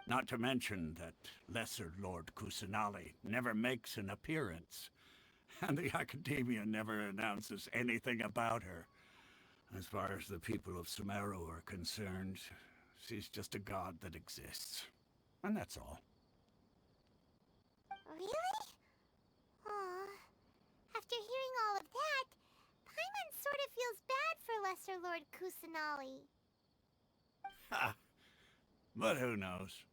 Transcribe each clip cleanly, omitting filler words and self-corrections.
Not to mention that Lesser Lord Kusanali never makes an appearance, and the Academia never announces anything about her. As far as the people of Sumeru are concerned, she's just a god that exists. And that's all. Really? Aw. After hearing all of that, Paimon sort of feels bad for Lesser Lord Kusanali. Ha! But who knows?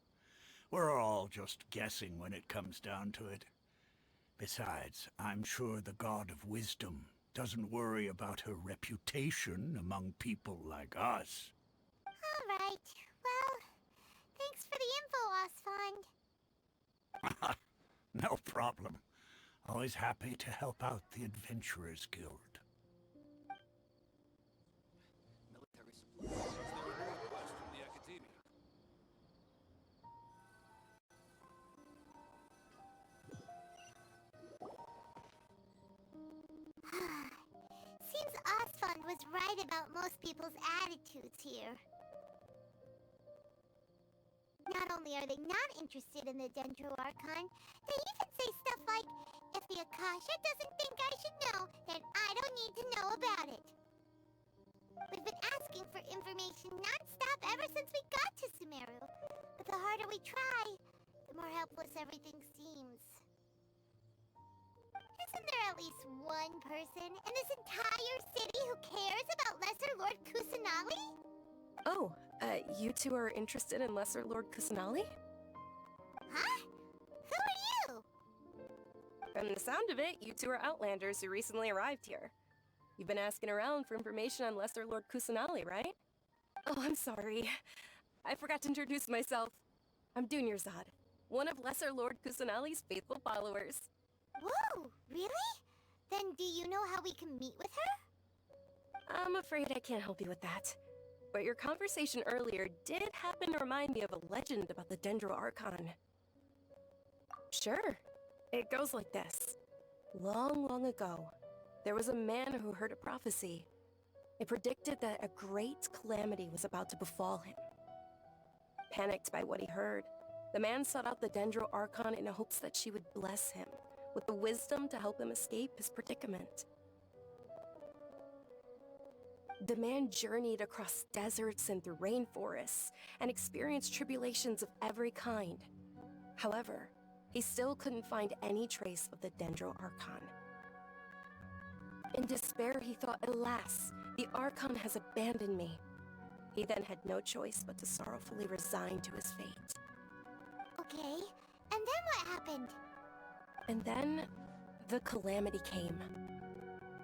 We're all just guessing when it comes down to it. Besides, I'm sure the God of Wisdom doesn't worry about her reputation among people like us. All right. Well, thanks for the info, Osfond. No problem. Always happy to help out the Adventurers Guild. Military support. Is there a request from the Academia? Seems Osfond was right about most people's attitudes here. Not only are they not interested in the Dendro Archon, they even say stuff like, if the Akasha doesn't think I should know, then I don't need to know about it. We've been asking for information non-stop ever since we got to Sumeru. But the harder we try, the more helpless everything seems. Isn't there at least one person in this entire city who cares about Lesser Lord Kusanali? Oh, you two are interested in Lesser Lord Kusanali? Huh? Who are you? From the sound of it, you two are Outlanders who recently arrived here. You've been asking around for information on Lesser Lord Kusanali, right? Oh, I'm sorry. I forgot to introduce myself. I'm Dunyarzad, one of Lesser Lord Kusanali's faithful followers. Whoa, really? Then do you know how we can meet with her? I'm afraid I can't help you with that. But your conversation earlier did happen to remind me of a legend about the Dendro Archon. Sure. It goes like this. Long, long ago, there was a man who heard a prophecy. It predicted that a great calamity was about to befall him. Panicked by what he heard, the man sought out the Dendro Archon in hopes that she would bless him with the wisdom to help him escape his predicament. The man journeyed across deserts and through rainforests and experienced tribulations of every kind. However, he still couldn't find any trace of the Dendro Archon. In despair, he thought, alas, the Archon has abandoned me. He then had no choice but to sorrowfully resign to his fate. Okay, and then what happened? And then, the calamity came.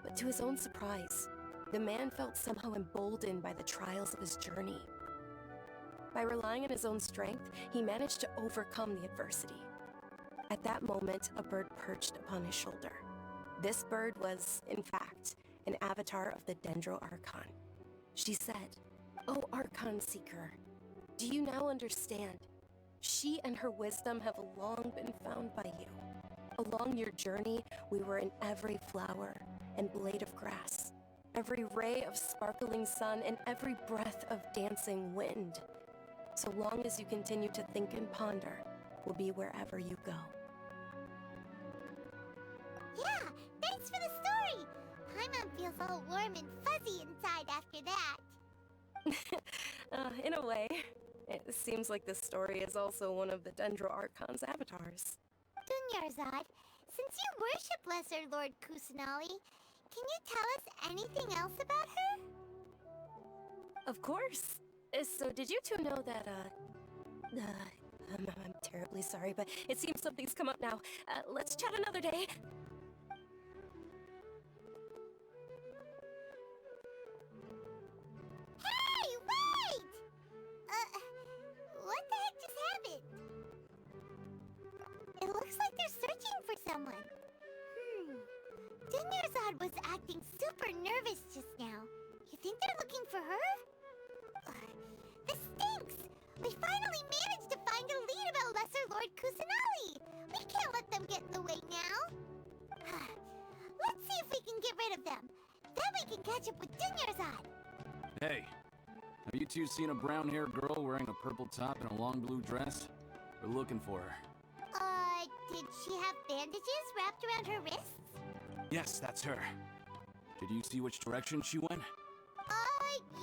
But to his own surprise, the man felt somehow emboldened by the trials of his journey. By relying on his own strength, he managed to overcome the adversity. At that moment, a bird perched upon his shoulder. This bird was, in fact, an avatar of the Dendro Archon. She said, "O Archon Seeker, do you now understand? She and her wisdom have long been found by you. Along your journey, we were in every flower and blade of grass, every ray of sparkling sun, and every breath of dancing wind. So long as you continue to think and ponder, we'll be wherever you go." Yeah, thanks for the story! Paimon feels all warm and fuzzy inside after that. In a way, it seems like this story is also one of the Dendro Archon's avatars. Dunyarzad, since you worship Lesser Lord Kusanali, can you tell us anything else about her? Of course. So did you two know that, I'm terribly sorry, but it seems something's come up now. Let's chat another day. Hey, wait! What the heck just happened? It looks like they're searching for someone. Dunyarzad was acting super nervous just now. You think they're looking for her? This stinks! We finally managed to find a lead about Lesser Lord Kusanali! We can't let them get in the way now! Let's see if we can get rid of them. Then we can catch up with Dunyarzad! Hey, have you two seen a brown-haired girl wearing a purple top and a long blue dress? We're looking for her. Did she have bandages wrapped around her wrists? Yes, that's her. Did you see which direction she went?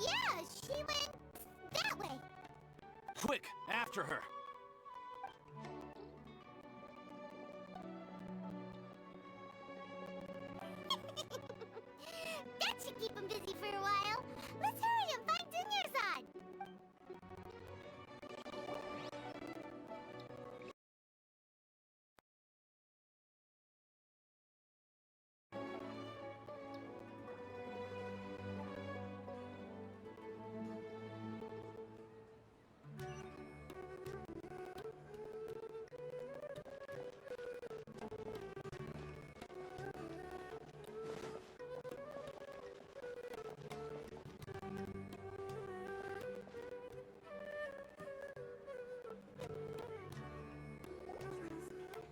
Yeah, she went that way. Quick, after her! That should keep him busy for a while. Let's hurry and find Dunyarzad.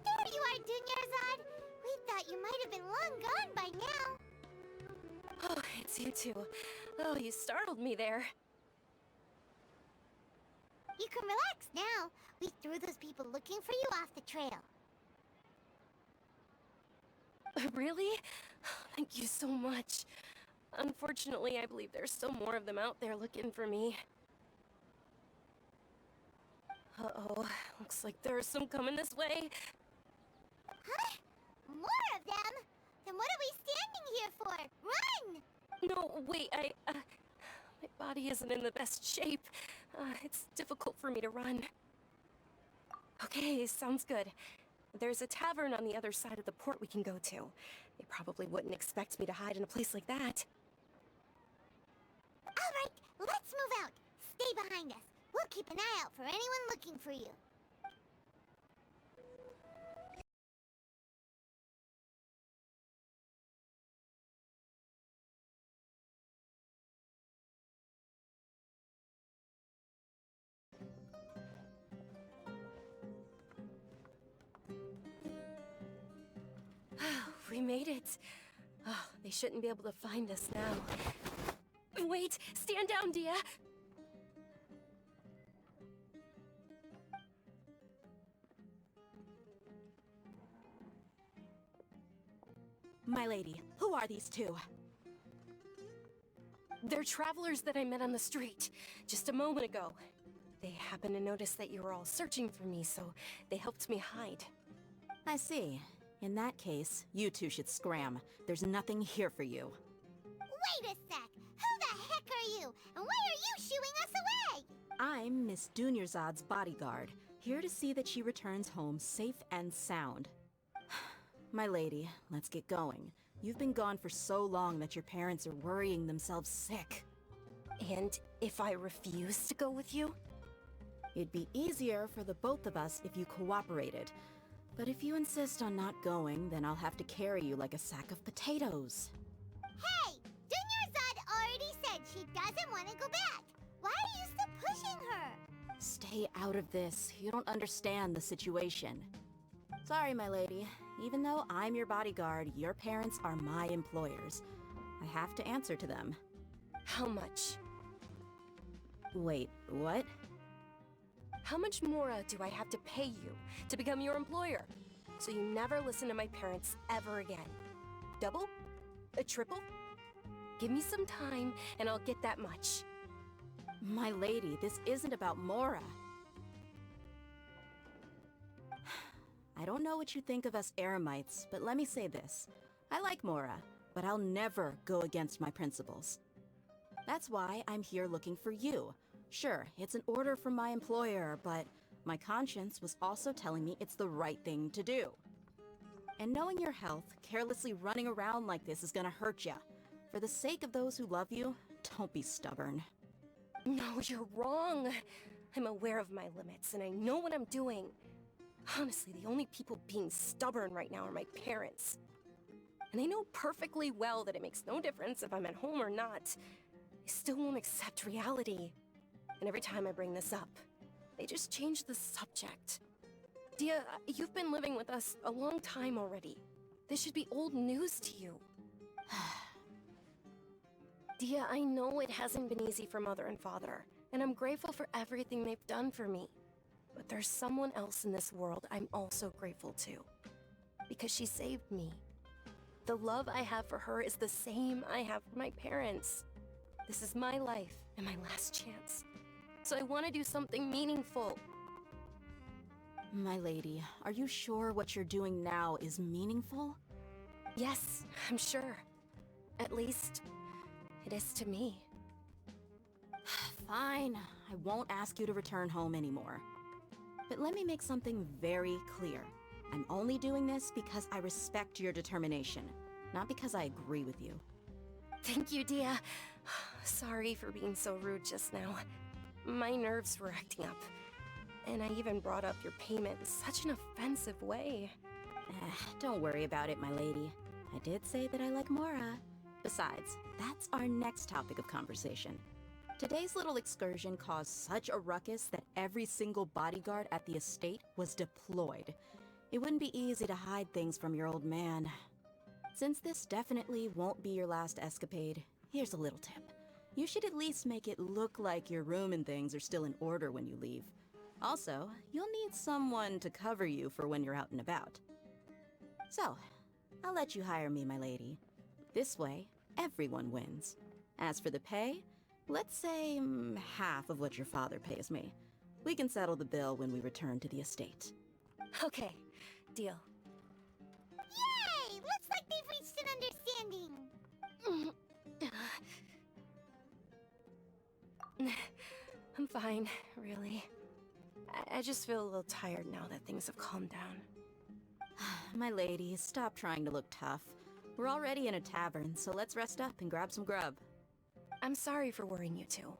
There you are, Dunyarzad. We thought you might have been long gone by now. Oh, it's you two. Oh, you startled me there. You can relax now. We threw those people looking for you off the trail. Really? Thank you so much. Unfortunately, I believe there's still more of them out there looking for me. Uh-oh, looks like there are some coming this way. Huh? More of them? Then what are we standing here for? Run! No, wait, my body isn't in the best shape. It's difficult for me to run. Okay, sounds good. There's a tavern on the other side of the port we can go to. They probably wouldn't expect me to hide in a place like that. All right, let's move out. Stay behind us. We'll keep an eye out for anyone looking for you. We made it. Oh, they shouldn't be able to find us now. Wait, stand down, Dia. My lady, who are these two? They're travelers that I met on the street just a moment ago. They happened to notice that you were all searching for me, so they helped me hide. I see. In that case, you two should scram. There's nothing here for you. Wait a sec. Who the heck are you? And why are you shooing us away? I'm Miss Dunyarzad's bodyguard, here to see that she returns home safe and sound. My lady, let's get going. You've been gone for so long that your parents are worrying themselves sick. And if I refuse to go with you? It'd be easier for the both of us if you cooperated. But if you insist on not going, then I'll have to carry you like a sack of potatoes. Hey! Dunyarzad already said she doesn't want to go back. Why are you still pushing her? Stay out of this. You don't understand the situation. Sorry, my lady. Even though I'm your bodyguard, your parents are my employers. I have to answer to them. How much? Wait, what? How much more do I have to pay you to become your employer? So you never listen to my parents ever again. Double? A triple? Give me some time and I'll get that much. My lady, this isn't about Mora. I don't know what you think of us Eremites, but let me say this. I like Mora, but I'll never go against my principles. That's why I'm here looking for you. Sure, it's an order from my employer, but my conscience was also telling me it's the right thing to do. And knowing your health, carelessly running around like this is gonna hurt ya. For the sake of those who love you, don't be stubborn. No, you're wrong. I'm aware of my limits and I know what I'm doing. Honestly, the only people being stubborn right now are my parents. And they know perfectly well that it makes no difference if I'm at home or not. They still won't accept reality. And every time I bring this up, they just change the subject. Dia, you've been living with us a long time already. This should be old news to you. Dia, I know it hasn't been easy for Mother and Father, and I'm grateful for everything they've done for me. But there's someone else in this world I'm also grateful to. Because she saved me. The love I have for her is the same I have for my parents. This is my life and my last chance. So I want to do something meaningful. My lady, are you sure what you're doing now is meaningful? Yes, I'm sure. At least, it is to me. Fine, I won't ask you to return home anymore. But let me make something very clear. I'm only doing this because I respect your determination, not because I agree with you. Thank you, Dia. Sorry for being so rude just now. My nerves were acting up. And I even brought up your payment in such an offensive way. Don't worry about it, my lady. I did say that I like Mora. Besides, that's our next topic of conversation. Today's little excursion caused such a ruckus that every single bodyguard at the estate was deployed. It wouldn't be easy to hide things from your old man. Since this definitely won't be your last escapade, here's a little tip. You should at least make it look like your room and things are still in order when you leave. Also, you'll need someone to cover you for when you're out and about. So, I'll let you hire me, my lady. This way, everyone wins. As for the pay, let's say half of what your father pays me. We can settle the bill when we return to the estate. Okay, deal. Yay! Looks like they've reached an understanding. I'm fine, really. I just feel a little tired now that things have calmed down. My lady, stop trying to look tough. We're already in a tavern, so let's rest up and grab some grub. I'm sorry for worrying you two.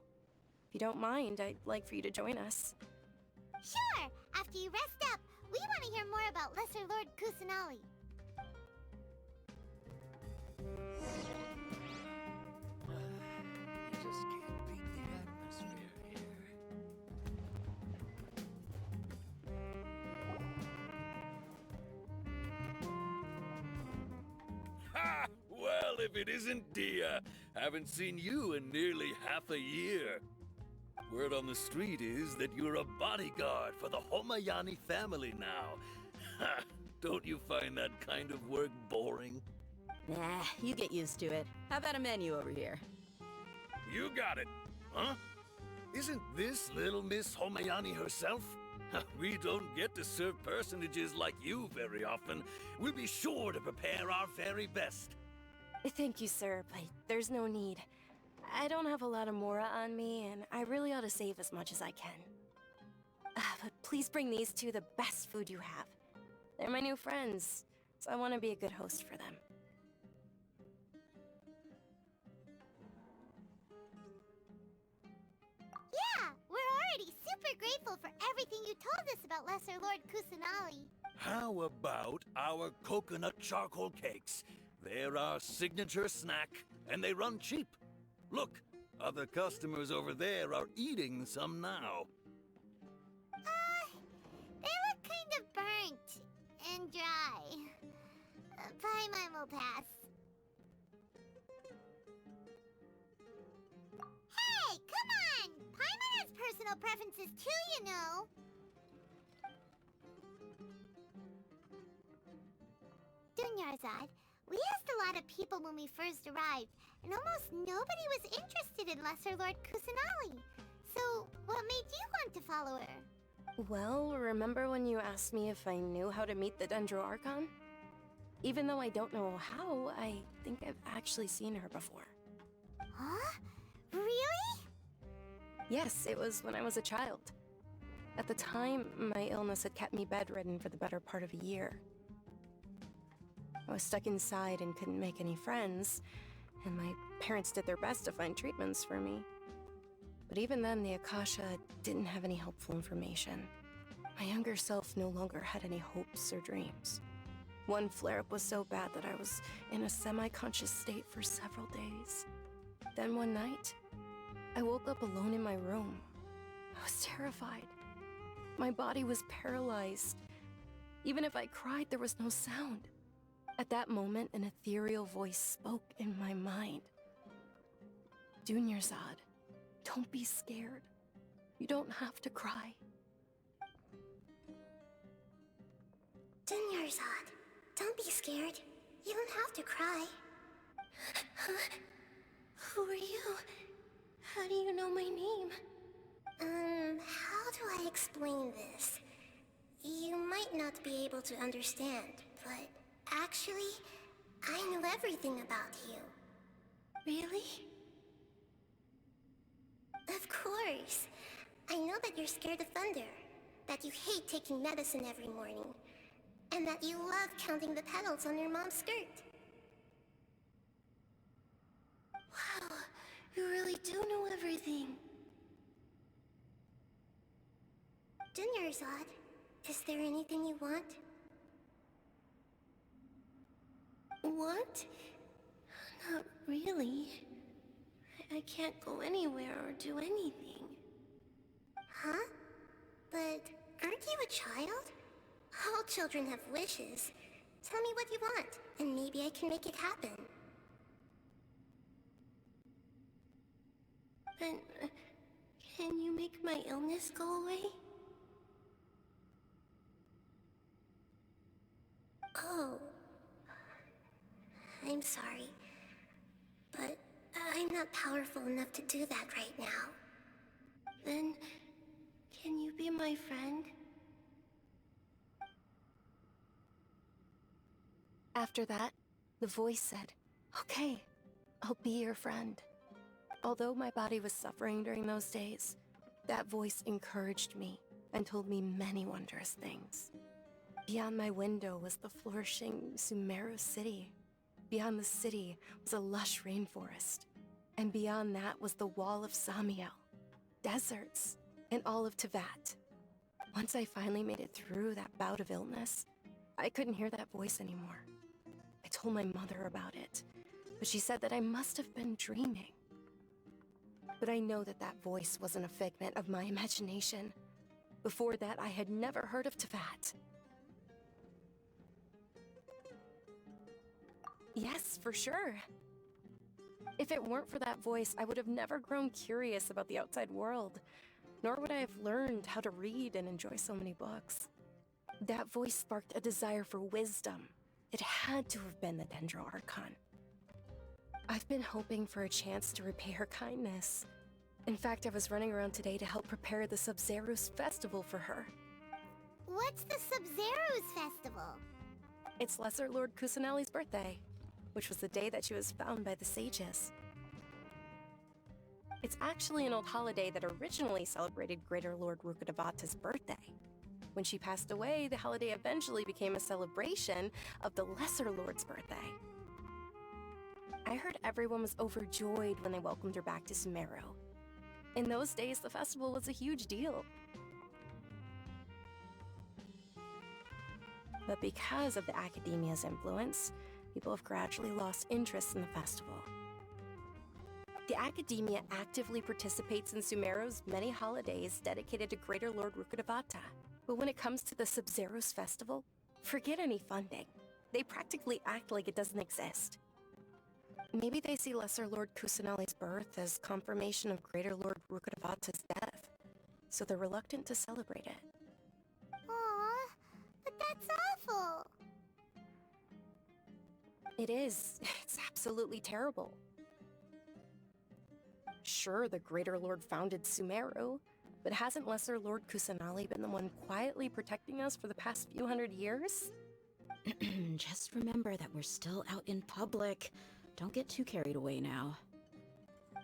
If you don't mind, I'd like for you to join us. Sure! After you rest up, we want to hear more about Lesser Lord Kusanali. You just can't beat the atmosphere here. Ha! Well, if it isn't Dia. Haven't seen you in nearly half a year. Word on the street is that you're a bodyguard for the Homayani family now. Ha! Don't you find that kind of work boring? Nah, you get used to it. How about a menu over here? You got it, huh? Isn't this little Miss Homayani herself? We don't get to serve personages like you very often. We'll be sure to prepare our very best. Thank you, sir, but there's no need. I don't have a lot of Mora on me, and I really ought to save as much as I can. But please bring these two the best food you have. They're my new friends, so I want to be a good host for them. Yeah, we're already super grateful for everything you told us about Lesser Lord Kusanali. How about our coconut charcoal cakes? They're our signature snack, and they run cheap. Look, other customers over there are eating some now. They look kind of burnt and dry. Paimon will pass. Hey, come on! Paimon has personal preferences too, you know. Dunyarzad, we asked a lot of people when we first arrived, and almost nobody was interested in Lesser Lord Kusanali. So, what made you want to follow her? Well, remember when you asked me if I knew how to meet the Dendro Archon? Even though I don't know how, I think I've actually seen her before. Huh? Really? Yes, it was when I was a child. At the time, my illness had kept me bedridden for the better part of a year. I was stuck inside and couldn't make any friends, and my parents did their best to find treatments for me. But even then, the Akasha didn't have any helpful information. My younger self no longer had any hopes or dreams. One flare-up was so bad that I was in a semi-conscious state for several days. Then one night, I woke up alone in my room. I was terrified. My body was paralyzed. Even if I cried, there was no sound. At that moment, an ethereal voice spoke in my mind. Dunyarzad, don't be scared. You don't have to cry. Dunyarzad, don't be scared. You don't have to cry. Who are you? How do you know my name? How do I explain this? You might not be able to understand, but actually, I know everything about you. Really? Of course. I know that you're scared of thunder, that you hate taking medicine every morning, and that you love counting the petals on your mom's skirt. Wow, you really do know everything. Dunyarzad, is there anything you want? What? Not really. I can't go anywhere or do anything. Huh? But aren't you a child? All children have wishes. Tell me what you want, and maybe I can make it happen. Then, can you make my illness go away? Oh. I'm sorry. But I'm not powerful enough to do that right now. Then, can you be my friend? After that, the voice said, "Okay, I'll be your friend." Although my body was suffering during those days, that voice encouraged me and told me many wondrous things. Beyond my window was the flourishing Sumeru city. Beyond the city was a lush rainforest. And beyond that was the wall of Samiel, deserts, and all of Tevat. Once I finally made it through that bout of illness, I couldn't hear that voice anymore. I told my mother about it, but she said that I must have been dreaming. But I know that that voice wasn't a figment of my imagination. Before that, I had never heard of Tevat. Yes, for sure. If it weren't for that voice, I would have never grown curious about the outside world, nor would I have learned how to read and enjoy so many books. That voice sparked a desire for wisdom. It had to have been the Dendro Archon. I've been hoping for a chance to repay her kindness. In fact, I was running around today to help prepare the Sub-Zerus festival for her. What's the Sub-Zerus festival? It's Lesser Lord Kusanali's birthday, which was the day that she was found by the sages. It's actually an old holiday that originally celebrated Greater Lord Rukkhadevata's birthday. When she passed away, the holiday eventually became a celebration of the Lesser Lord's birthday. I heard everyone was overjoyed when they welcomed her back to Sumeru. In those days, the festival was a huge deal. But because of the academia's influence, people have gradually lost interest in the festival. The academia actively participates in Sumeru's many holidays dedicated to Greater Lord Rukkhadevata. But when it comes to the Sub-Zerus festival, forget any funding. They practically act like it doesn't exist. Maybe they see Lesser Lord Kusanali's birth as confirmation of Greater Lord Rukkhadevata's death, so they're reluctant to celebrate it. Aw, but that's awful. It is. It's absolutely terrible. Sure, the Greater Lord founded Sumeru, but hasn't Lesser Lord Kusanali been the one quietly protecting us for the past few hundred years? Just remember that we're still out in public. Don't get too carried away now.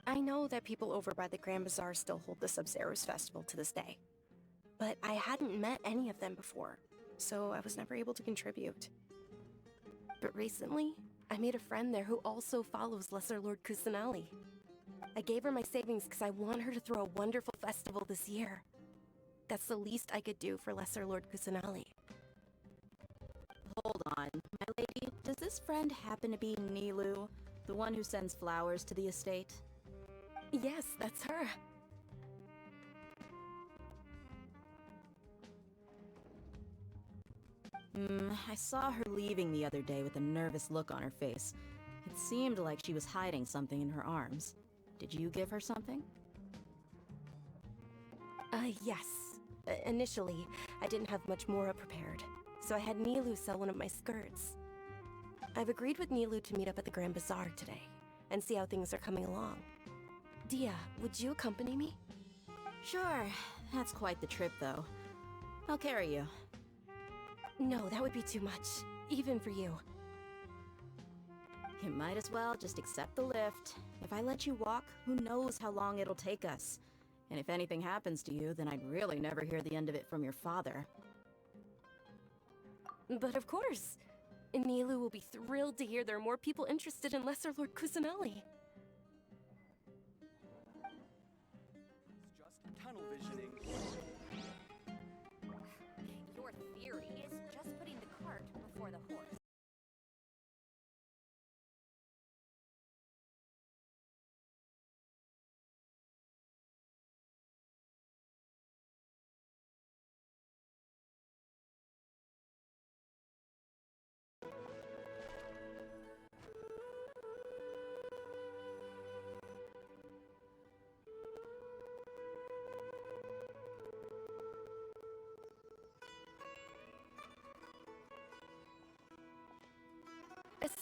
I know that people over by the Grand Bazaar still hold the Sub-Zerus festival to this day, but I hadn't met any of them before, so I was never able to contribute. But recently, I made a friend there who also follows Lesser Lord Kusanali. I gave her my savings because I want her to throw a wonderful festival this year. That's the least I could do for Lesser Lord Kusanali. Hold on, my lady. Does this friend happen to be Nilu, the one who sends flowers to the estate? Yes, that's her. I saw her leaving the other day with a nervous look on her face. It seemed like she was hiding something in her arms. Did you give her something? Yes. Initially, I didn't have much more prepared, so I had Nilu sell one of my skirts. I've agreed with Nilu to meet up at the Grand Bazaar today, and see how things are coming along. Dia, would you accompany me? Sure, that's quite the trip, though. I'll carry you. No, that would be too much, even for you. You might as well just accept the lift. If I let you walk, who knows how long it'll take us. And if anything happens to you, then I'd really never hear the end of it from your father. But of course! Nilu will be thrilled to hear there are more people interested in Lesser Lord Kusanali. It's just tunnel visioning. Your theory is just putting the cart before the horse.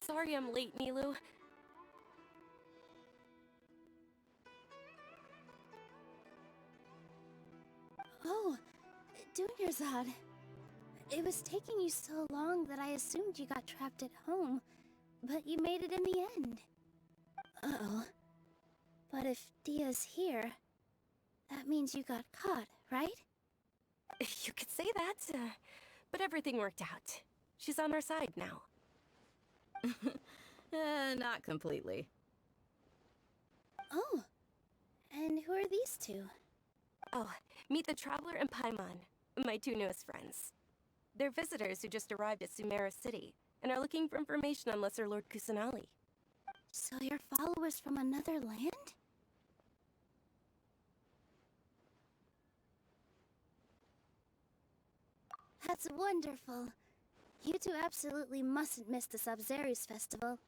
Sorry I'm late, Nilu. Oh, Dunyarzad. It was taking you so long that I assumed you got trapped at home, but you made it in the end. Uh-oh. But if Dia's here, that means you got caught, right? You could say that, but everything worked out. She's on our side now. Not completely. Oh, and who are these two? Oh, meet the Traveler and Paimon, my two newest friends. They're visitors who just arrived at Sumeru City, and are looking for information on Lesser Lord Kusanali. So you're followers from another land? That's wonderful. You two absolutely mustn't miss the Sub-Zerus festival.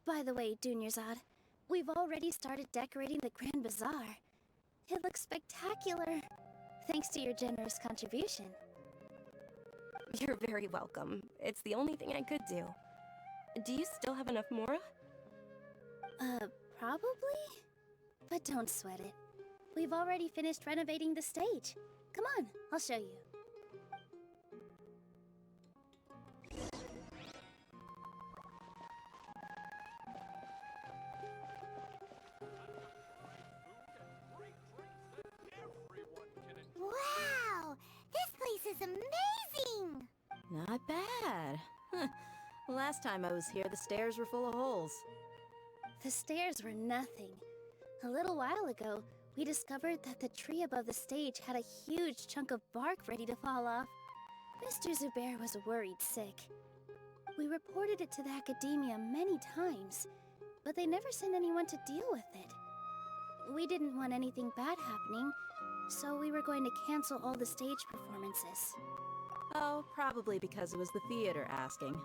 By the way, Dunyarzad, we've already started decorating the Grand Bazaar. It looks spectacular, thanks to your generous contribution. You're very welcome. It's the only thing I could do. Do you still have enough Mora? Probably? But don't sweat it. We've already finished renovating the stage. Come on, I'll show you. Wow! This place is amazing! Not bad. Huh. Last time I was here, the stairs were full of holes. The stairs were nothing. A little while ago, we discovered that the tree above the stage had a huge chunk of bark ready to fall off. Mr. Zubair was worried sick. We reported it to the academia many times, but they never sent anyone to deal with it. We didn't want anything bad happening, so we were going to cancel all the stage performances. Oh, probably because it was the theater asking.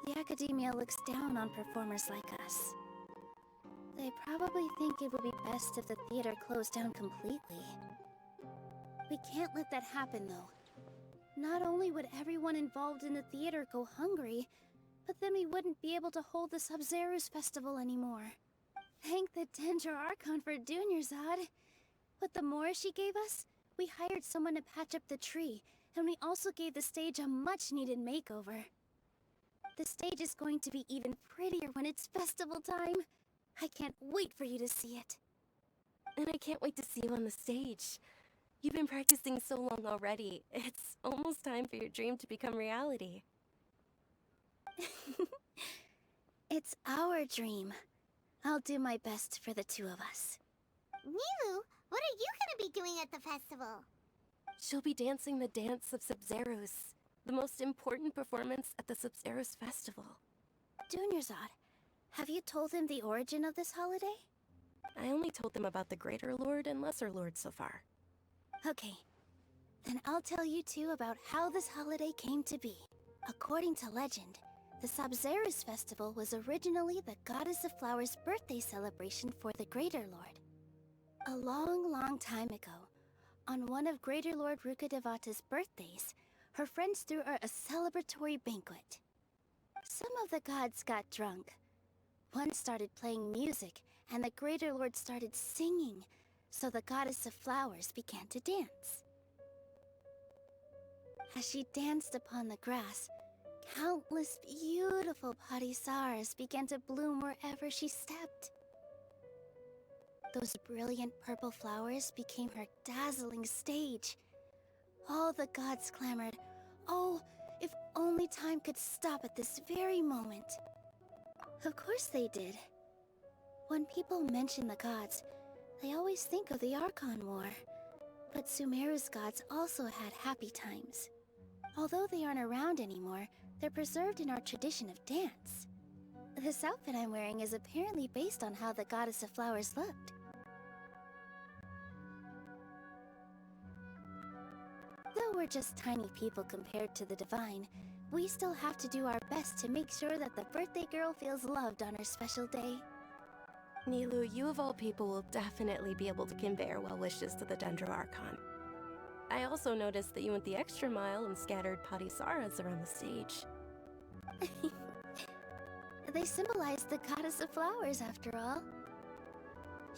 The academia looks down on performers like us. They probably think it would be best if the theater closed down completely. We can't let that happen, though. Not only would everyone involved in the theater go hungry, but then we wouldn't be able to hold the Sub-Zerus festival anymore. Thank the Dendra Archon for Dunyarzad. With the Mora she gave us, we hired someone to patch up the tree, and we also gave the stage a much-needed makeover. The stage is going to be even prettier when it's festival time. I can't wait for you to see it. And I can't wait to see you on the stage. You've been practicing so long already. It's almost time for your dream to become reality. It's our dream. I'll do my best for the two of us. Nilu, what are you gonna be doing at the festival? She'll be dancing the dance of Sub-Zerus, the most important performance at the Sub-Zerus festival. Dunyarzad, have you told them the origin of this holiday? I only told them about the Greater Lord and Lesser Lord so far. Okay, then I'll tell you two about how this holiday came to be. According to legend, the Sub-Zerus festival was originally the Goddess of Flowers' birthday celebration for the Greater Lord. A long, long time ago, On one of Greater Lord Rukkhadevata's birthdays, her friends threw her a celebratory banquet. Some of the gods got drunk. One started playing music, and the Greater Lord started singing, so the Goddess of Flowers began to dance. As she danced upon the grass, countless beautiful parisaras began to bloom wherever she stepped. Those brilliant purple flowers became her dazzling stage. All the gods clamored, "Oh, if only time could stop at this very moment." Of course they did. When people mention the gods, they always think of the Archon War. But Sumeru's gods also had happy times. Although they aren't around anymore, they're preserved in our tradition of dance. This outfit I'm wearing is apparently based on how the Goddess of Flowers looked. Though we're just tiny people compared to the Divine, we still have to do our best to make sure that the birthday girl feels loved on her special day. Nilu, you of all people will definitely be able to convey our well wishes to the Dendro Archon. I also noticed that you went the extra mile and scattered parisaras around the stage. They symbolize the Goddess of Flowers, after all.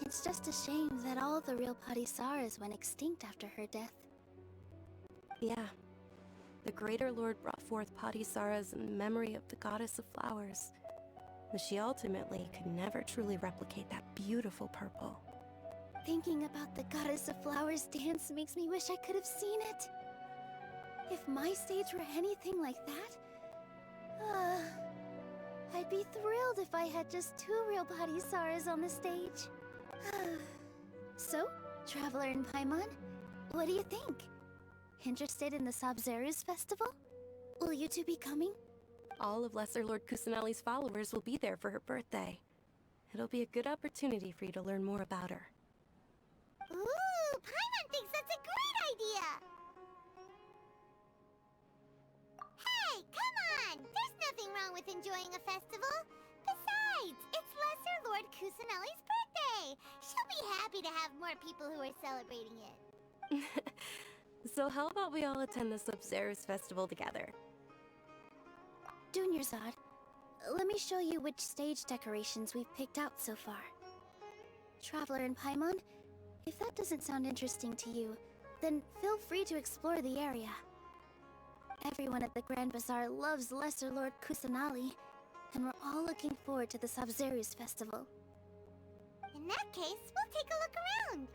It's just a shame that all the real parisaras went extinct after her death. Yeah. The Greater Lord brought forth parisaras in memory of the Goddess of Flowers, but she ultimately could never truly replicate that beautiful purple. Thinking about the Goddess of Flowers dance makes me wish I could have seen it. If my stage were anything like that, I'd be thrilled if I had just 2 real parisaras on the stage. So, Traveler and Paimon, what do you think? Interested in the Sabzeruz festival? Will you two be coming? All of Lesser Lord Kusanali's followers will be there for her birthday. It'll be a good opportunity for you to learn more about her. Ooh, Paimon thinks that's a great idea! Hey, come on! There's nothing wrong with enjoying a festival. Besides, it's Lesser Lord Kusanali's birthday! She'll be happy to have more people who are celebrating it. So how about we all attend the Sabzeruz festival together? Dunyarzad, let me show you which stage decorations we've picked out so far. Traveler and Paimon, if that doesn't sound interesting to you, then feel free to explore the area. Everyone at the Grand Bazaar loves Lesser Lord Kusanali, and we're all looking forward to the Sabzeruz festival. In that case, we'll take a look around.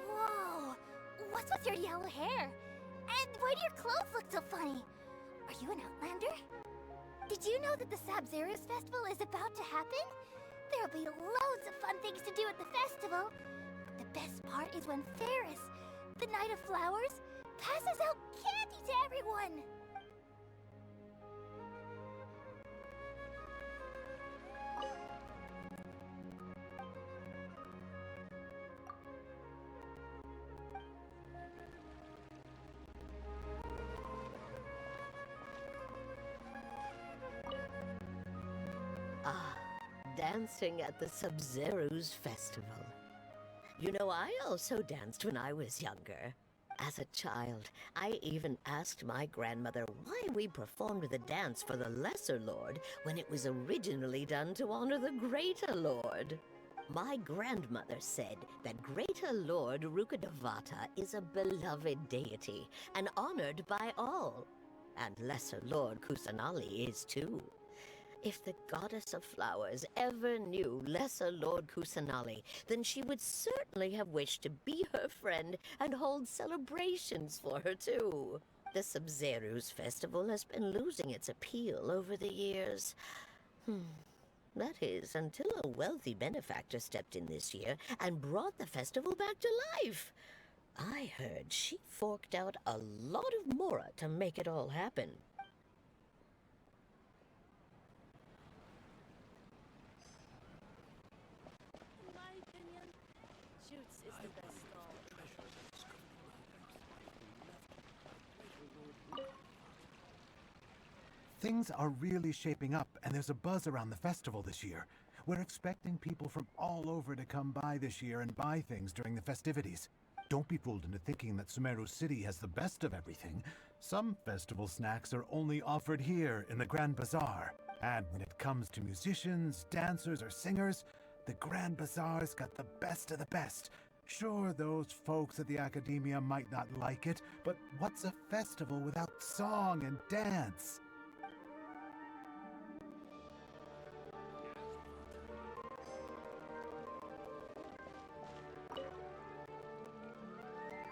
Whoa! What's with your yellow hair? And why do your clothes look so funny? Are you an Outlander? Did you know that the Sabzeruz festival is about to happen? There'll be loads of fun things to do at the festival. The best part is when Ferris, the Knight of Flowers, passes out candy to everyone! Ah, dancing at the Sabzeruz festival. You know, I also danced when I was younger. As a child, I even asked my grandmother why we performed the dance for the Lesser Lord when it was originally done to honor the Greater Lord. My grandmother said that Greater Lord Rukkhadevata is a beloved deity and honored by all. And Lesser Lord Kusanali is too. If the Goddess of Flowers ever knew Lesser Lord Kusanali, then she would certainly have wished to be her friend and hold celebrations for her too. The Sabzeruz festival has been losing its appeal over the years. That is, until a wealthy benefactor stepped in this year and brought the festival back to life. I heard she forked out a lot of mora to make it all happen. Things are really shaping up, and there's a buzz around the festival this year. We're expecting people from all over to come by this year and buy things during the festivities. Don't be fooled into thinking that Sumeru City has the best of everything. Some festival snacks are only offered here in the Grand Bazaar. And when it comes to musicians, dancers, or singers, the Grand Bazaar's got the best of the best. Sure, those folks at the Academia might not like it, but what's a festival without song and dance?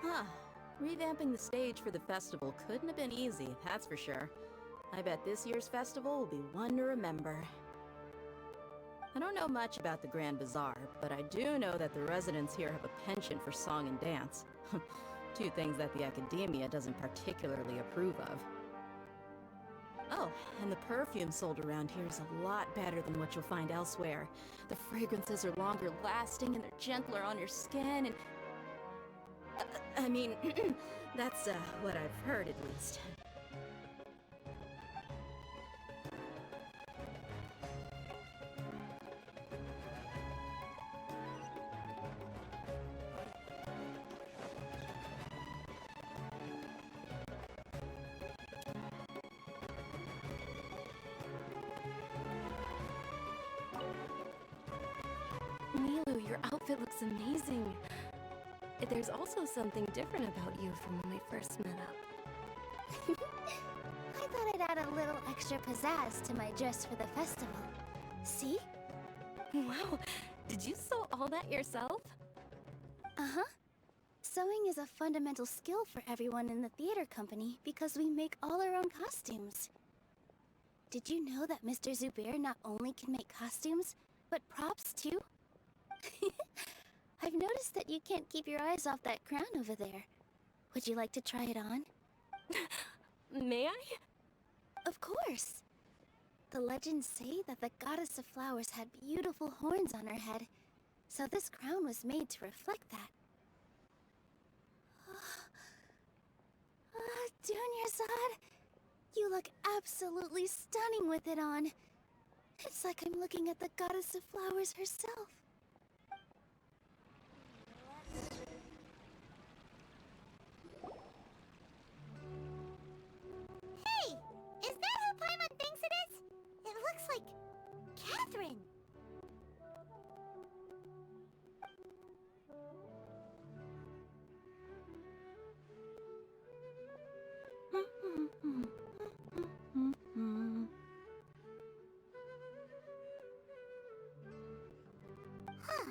Huh. Revamping the stage for the festival couldn't have been easy, that's for sure. I bet this year's festival will be one to remember. I don't know much about the Grand Bazaar, but I do know that the residents here have a penchant for song and dance. Two things that the Academia doesn't particularly approve of. Oh, and the perfume sold around here is a lot better than what you'll find elsewhere. The fragrances are longer lasting and they're gentler on your skin and... I mean, that's what I've heard at least. Milu, your outfit looks amazing. There's also something different about you from when we first met up. I thought I'd add a little extra pizzazz to my dress for the festival. See? Wow, did you sew all that yourself? Uh-huh. Sewing is a fundamental skill for everyone in the theater company because we make all our own costumes. Did you know that Mr. Zubair not only can make costumes, but props too? I've noticed that you can't keep your eyes off that crown over there. Would you like to try it on? May I? Of course. The legends say that the goddess of flowers had beautiful horns on her head, so this crown was made to reflect that. Dunyarzad, you look absolutely stunning with it on. It's like I'm looking at the goddess of flowers herself. Hey! Is that who Paimon thinks it is? It looks like... Catherine! Huh.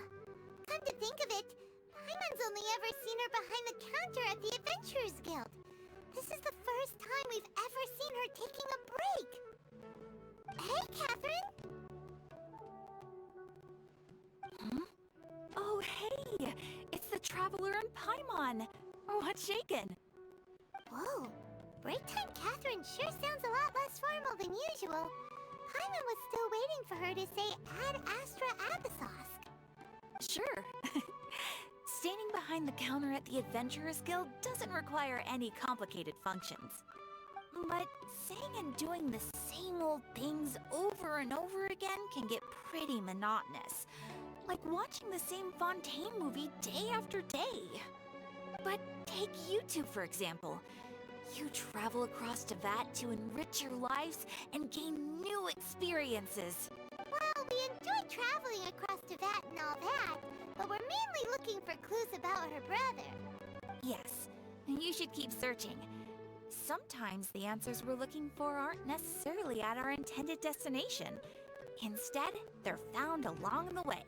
Come to think of it, Paimon's only ever seen her behind the counter at the Adventurers Guild. This is the first time we've ever seen her taking a break. Hey, Catherine! Huh? Oh, hey! It's the Traveler and Paimon! What's shaken? Whoa, break time Catherine sure sounds a lot less formal than usual. Paimon was still waiting for her to say Ad Astra Abyssosque. Sure. Standing behind the counter at the Adventurers Guild doesn't require any complicated functions. But saying and doing the same old things over and over again can get pretty monotonous. Like watching the same Fontaine movie day after day. But take you two, for example. You travel across Teyvat to enrich your lives and gain new experiences. Well, we enjoy traveling across Teyvat and all that, but we're mainly looking for clues about her brother. Yes, you should keep searching. Sometimes the answers we're looking for aren't necessarily at our intended destination. Instead, they're found along the way.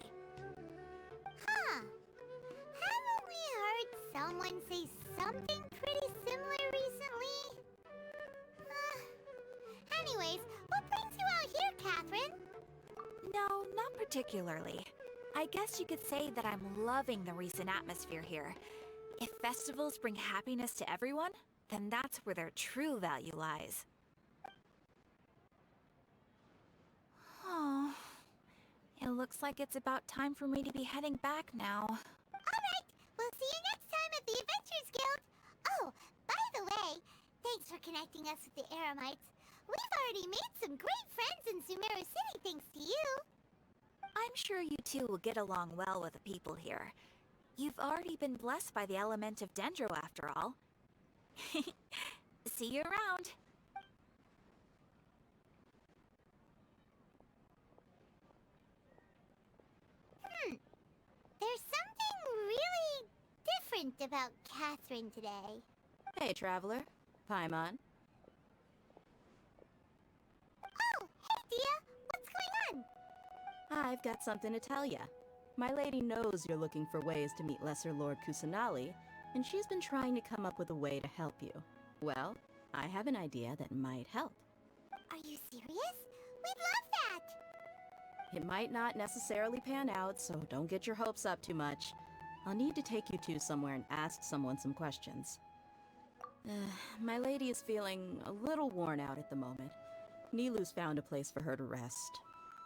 Huh. Haven't we heard someone say something pretty similar recently? Anyways, what brings you out here, Catherine? No, not particularly. I guess you could say that I'm loving the recent atmosphere here. If festivals bring happiness to everyone, then that's where their true value lies. Oh, it looks like it's about time for me to be heading back now. Alright, we'll see you next time at the Adventurers Guild. Oh, by the way, thanks for connecting us with the Eremites. We've already made some great friends in Sumeru City thanks to you. I'm sure you two will get along well with the people here. You've already been blessed by the element of Dendro after all. See you around. There's something really different about Catherine today. Hey, traveler. Paimon. Oh, hey, Dia! What's going on? I've got something to tell ya. My lady knows you're looking for ways to meet Lesser Lord Kusanali, and she's been trying to come up with a way to help you. Well, I have an idea that might help. Are you serious? We'd love that! It might not necessarily pan out, so don't get your hopes up too much. I'll need to take you two somewhere and ask someone some questions. My lady is feeling a little worn out at the moment. Nilu's found a place for her to rest.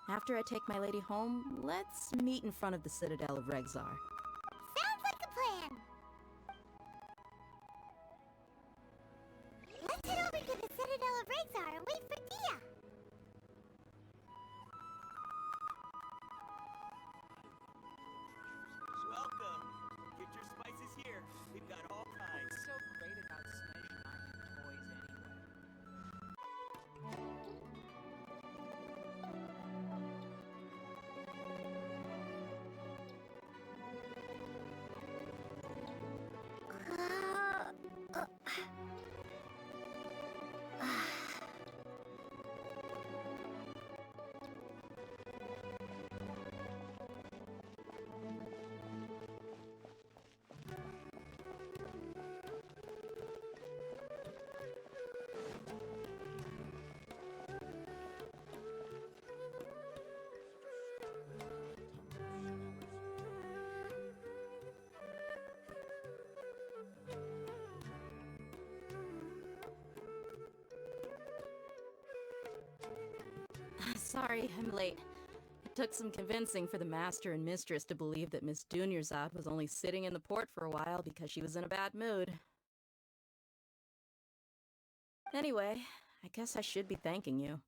After I take my lady home, let's meet in front of the Citadel of Rexar. Sounds like a plan! Let's head over to the Citadel of Rexar and wait for Dia! Welcome! Get your spices here. We've got all kinds. What's so great about smashing iron toys anyway? Sorry, I'm late. It took some convincing for the master and mistress to believe that Miss Dunyarzad was only sitting in the port for a while because she was in a bad mood. Anyway, I guess I should be thanking you.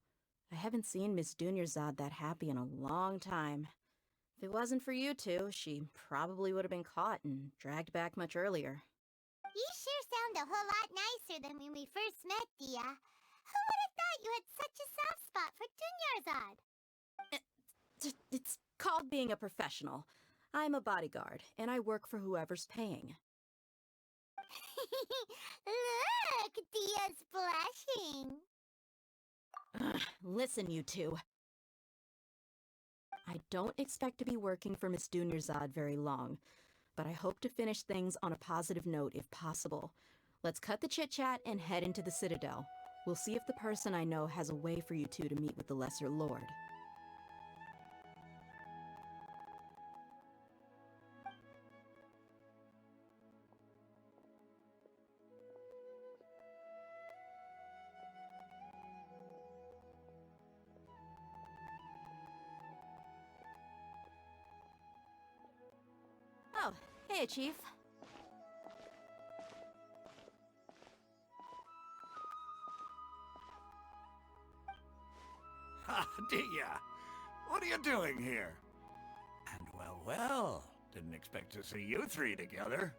I haven't seen Miss Dunyarzad that happy in a long time. If it wasn't for you two, she probably would have been caught and dragged back much earlier. You sure sound a whole lot nicer than when we first met, Dia. Who would have thought you had such a soft spot for Dunyarzad? It's called being a professional. I'm a bodyguard, and I work for whoever's paying. Look, Dia's blushing. Listen, you two. I don't expect to be working for Miss Dunyarzad very long, but I hope to finish things on a positive note if possible. Let's cut the chit-chat and head into the Citadel. We'll see if the person I know has a way for you two to meet with the Lesser Lord. Oh, hey, Chief. Ah, Dia! What are you doing here? And well, didn't expect to see you three together.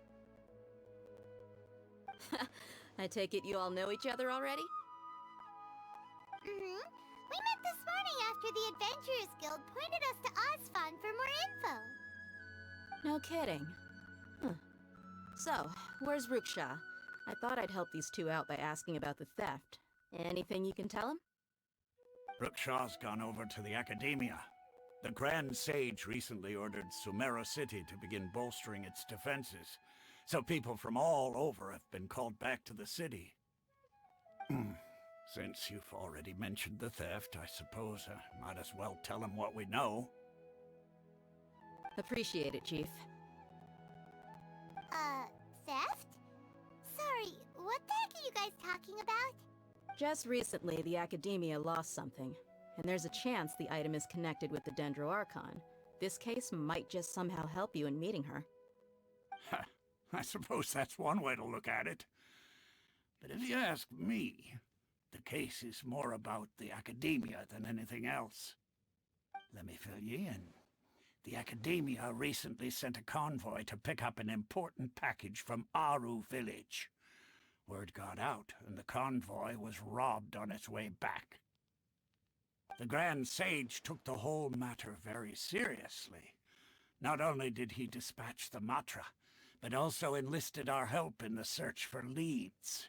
I take it you all know each other already? Mm-hmm. We met this morning after the Adventurers Guild pointed us to Osfon for more info. No kidding. Huh. So, where's Ruksha? I thought I'd help these two out by asking about the theft. Anything you can tell him? Ruksha's gone over to the Academia. The Grand Sage recently ordered Sumeru City to begin bolstering its defenses, so people from all over have been called back to the city. Since you've already mentioned the theft, I suppose I might as well tell him what we know. Appreciate it, Chief. Theft? Sorry, what the heck are you guys talking about? Just recently, the Academia lost something, and there's a chance the item is connected with the Dendro Archon. This case might just somehow help you in meeting her. I suppose that's one way to look at it. But if you ask me, The case is more about the Academia than anything else. Let me fill you in. The Academia recently sent a convoy to pick up an important package from Aru village. Word got out, and the convoy was robbed on its way back. The Grand Sage took the whole matter very seriously. Not only did he dispatch the Matra, but also enlisted our help in the search for leads.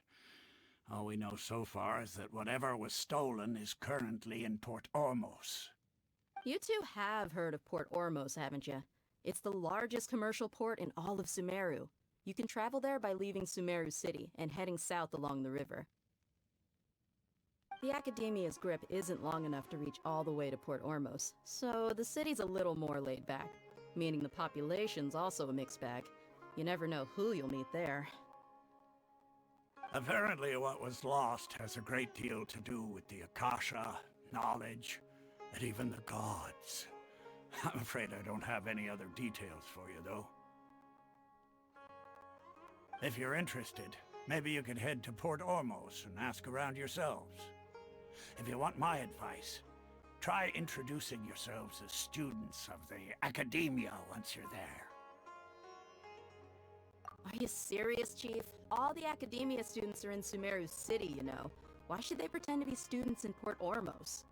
All we know so far is that whatever was stolen is currently in Port Ormos. You two have heard of Port Ormos, haven't you? It's the largest commercial port in all of Sumeru. You can travel there by leaving Sumeru City and heading south along the river. The Academia's grip isn't long enough to reach all the way to Port Ormos, so the city's a little more laid back, meaning the population's also a mixed bag. You never know who you'll meet there. Apparently what was lost has a great deal to do with the Akasha, knowledge, and even the gods. I'm afraid I don't have any other details for you, though. If you're interested, maybe you could head to Port Ormos and ask around yourselves. If you want my advice, try introducing yourselves as students of the Academia once you're there. Are you serious, Chief? All the Academia students are in Sumeru City, you know. Why should they pretend to be students in Port Ormos?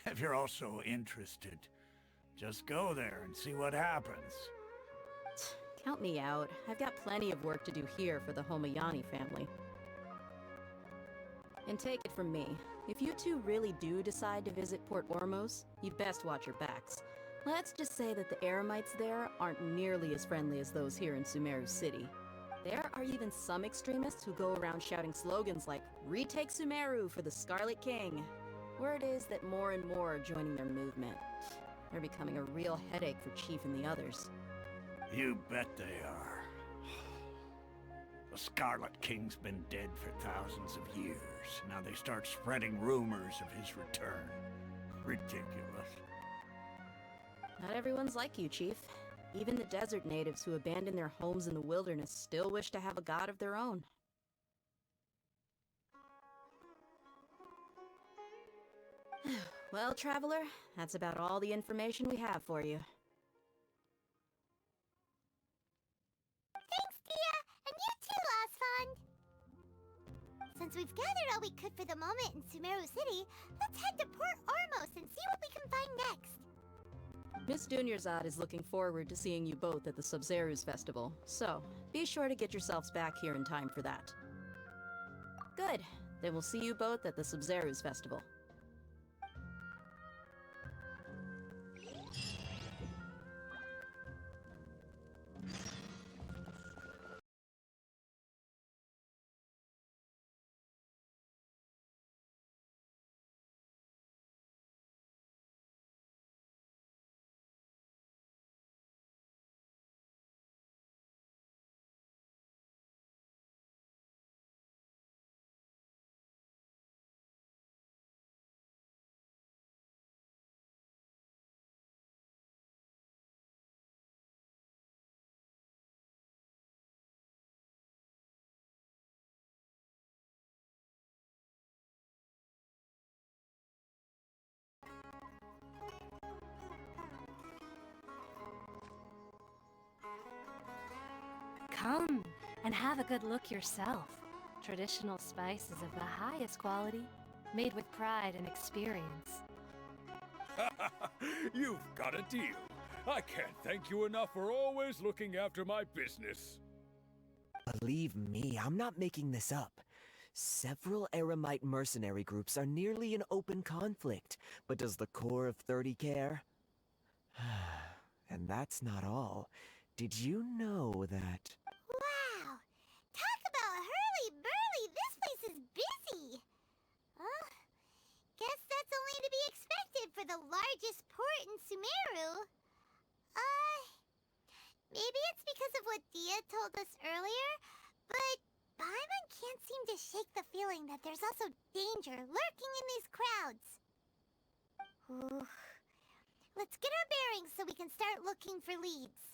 If you're also interested, just go there and see what happens. Count me out. I've got plenty of work to do here for the Homayani family. And take it from me, if you two really do decide to visit Port Ormos, you'd best watch your backs. Let's just say that the Eremites there aren't nearly as friendly as those here in Sumeru City. There are even some extremists who go around shouting slogans like, "Retake Sumeru for the Scarlet King." Word is that more and more are joining their movement. They're becoming a real headache for Chief and the others. You bet they are. The Scarlet King's been dead for thousands of years. Now they start spreading rumors of his return. Ridiculous. Not everyone's like you, Chief. Even the desert natives who abandoned their homes in the wilderness still wish to have a god of their own. Well, Traveler, that's about all the information we have for you. Thanks, Dia! And you too, Osfond! Since we've gathered all we could for the moment in Sumeru City, let's head to Port Ormos and see what we can find next. Miss Dunyarzad is looking forward to seeing you both at the Sub-Zerus Festival, so be sure to get yourselves back here in time for that. Good. Then we'll see you both at the Sub-Zerus Festival. Come and have a good look yourself. Traditional spices of the highest quality, made with pride and experience. You've got a deal. I can't thank you enough for always looking after my business. Believe me, I'm not making this up. Several Eremite mercenary groups are nearly in open conflict, but does the core of 30 care? And that's not all. Did you know that... Wow! Talk about hurly-burly! This place is busy! Guess that's only to be expected for the largest port in Sumeru. Maybe it's because of what Dia told us earlier, but Paimon can't seem to shake the feeling that there's also danger lurking in these crowds. Ooh. Let's get our bearings so we can start looking for leads.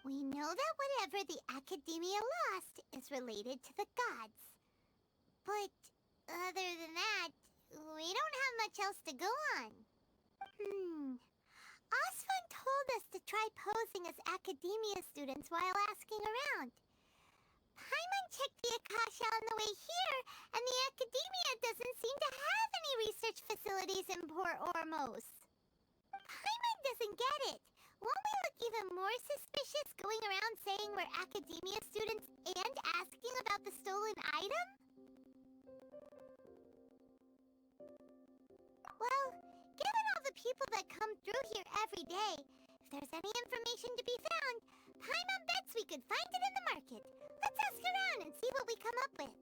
We know that whatever the Academia lost is related to the gods. But other than that, we don't have much else to go on. Osvan told us to try posing as academia students while asking around. Paimon checked the Akasha on the way here, and the academia doesn't seem to have any research facilities in Port Ormos. Paimon doesn't get it. Won't we look even more suspicious going around saying we're academia students and asking about the stolen item? Well, given all the people that come through here every day, if there's any information to be found, Paimon bets we could find it in the market. Let's ask around and see what we come up with.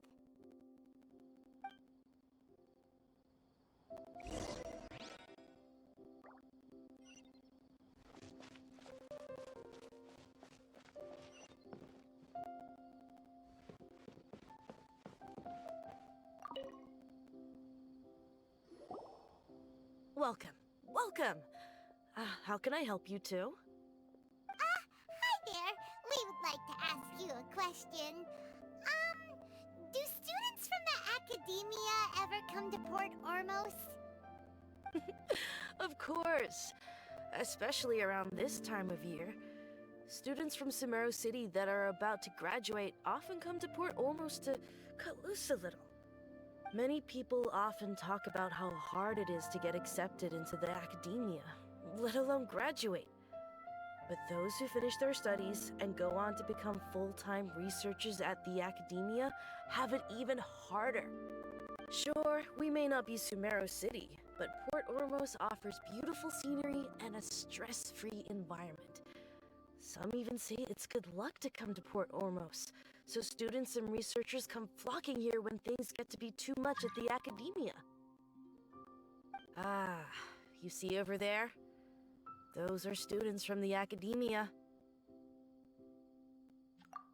Welcome. Welcome. How can I help you two? Hi there. We would like to ask you a question. Do students from the academia ever come to Port Ormos? Of course. Especially around this time of year. Students from Sumeru City that are about to graduate often come to Port Ormos to cut loose a little. Many people often talk about how hard it is to get accepted into the academia, let alone graduate. But those who finish their studies and go on to become full-time researchers at the academia have it even harder. Sure, we may not be Sumeru City, but Port Ormos offers beautiful scenery and a stress-free environment. Some even say it's good luck to come to Port Ormos, so students and researchers come flocking here when things get to be too much at the academia. Ah, you see over there? Those are students from the academia.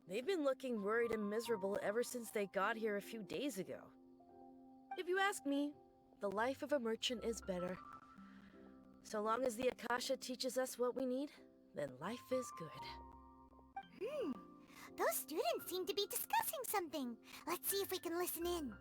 They've been looking worried and miserable ever since they got here a few days ago. If you ask me, the life of a merchant is better. So long as the Akasha teaches us what we need, then life is good. Those students seem to be discussing something. Let's see if we can listen in.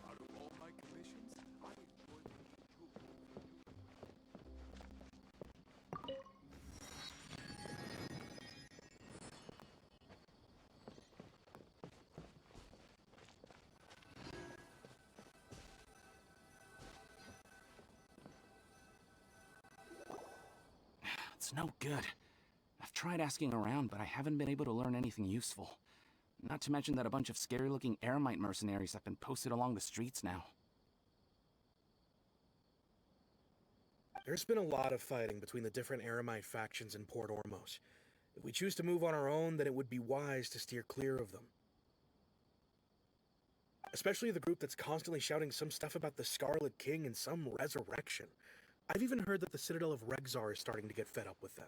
Out of all my commissions, I enjoy making jewelry. It's no good. I've tried asking around, but I haven't been able to learn anything useful. Not to mention that a bunch of scary-looking Eremite mercenaries have been posted along the streets now. There's been a lot of fighting between the different Eremite factions in Port Ormos. If we choose to move on our own, then it would be wise to steer clear of them. Especially the group that's constantly shouting some stuff about the Scarlet King and some resurrection. I've even heard that the Citadel of Regzar is starting to get fed up with them.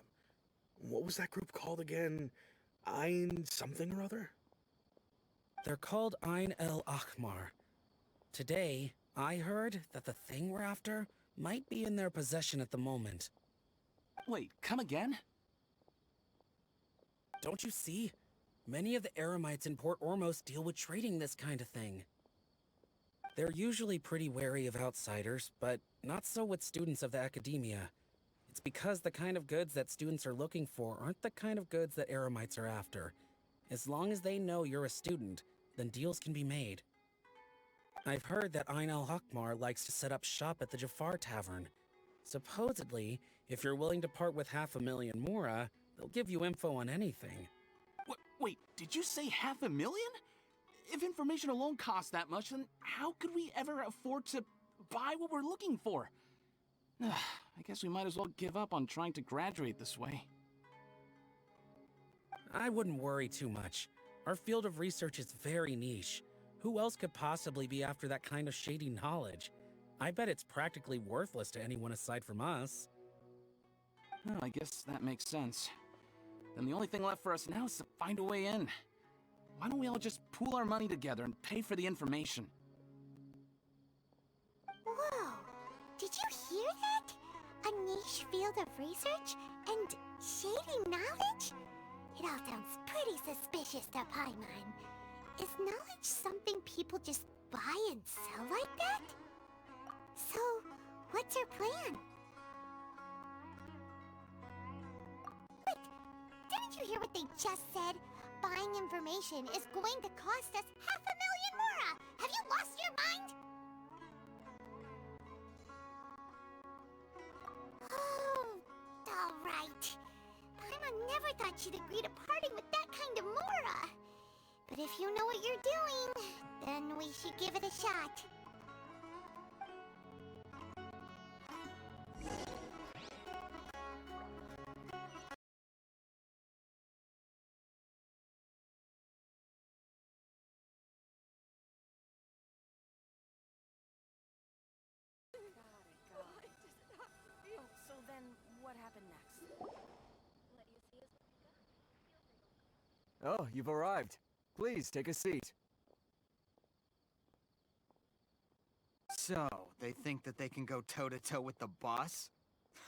What was that group called again? Ein something or other? They're called Ein El Akhmar. Today, I heard that the thing we're after might be in their possession at the moment. Wait, come again? Don't you see? Many of the Eremites in Port Ormos deal with trading this kind of thing. They're usually pretty wary of outsiders, but not so with students of the academia. It's because the kind of goods that students are looking for aren't the kind of goods that Eremites are after. As long as they know you're a student, then deals can be made. I've heard that Ein El Hakmar likes to set up shop at the Jafar Tavern. Supposedly, if you're willing to part with 500,000 Mora, they'll give you info on anything. Wait, did you say 500,000? If information alone costs that much, then how could we ever afford to buy what we're looking for? I guess we might as well give up on trying to graduate this way. I wouldn't worry too much. Our field of research is very niche. Who else could possibly be after that kind of shady knowledge? I bet it's practically worthless to anyone aside from us. Well, I guess that makes sense. Then the only thing left for us now is to find a way in. Why don't we all just pool our money together and pay for the information? Whoa! Did you hear that? A niche field of research and shady knowledge? It all sounds pretty suspicious to Paimon. Is knowledge something people just buy and sell like that? So, what's her plan? Wait, didn't you hear what they just said? Buying information is going to cost us 500,000 mora! Have you lost your mind? Oh, alright. Paimon never thought she'd agree to parting with that kind of mora. But if you know what you're doing, then we should give it a shot. Oh, so then what happened next? Oh, you've arrived. Please, take a seat. So, they think that they can go toe-to-toe with the boss?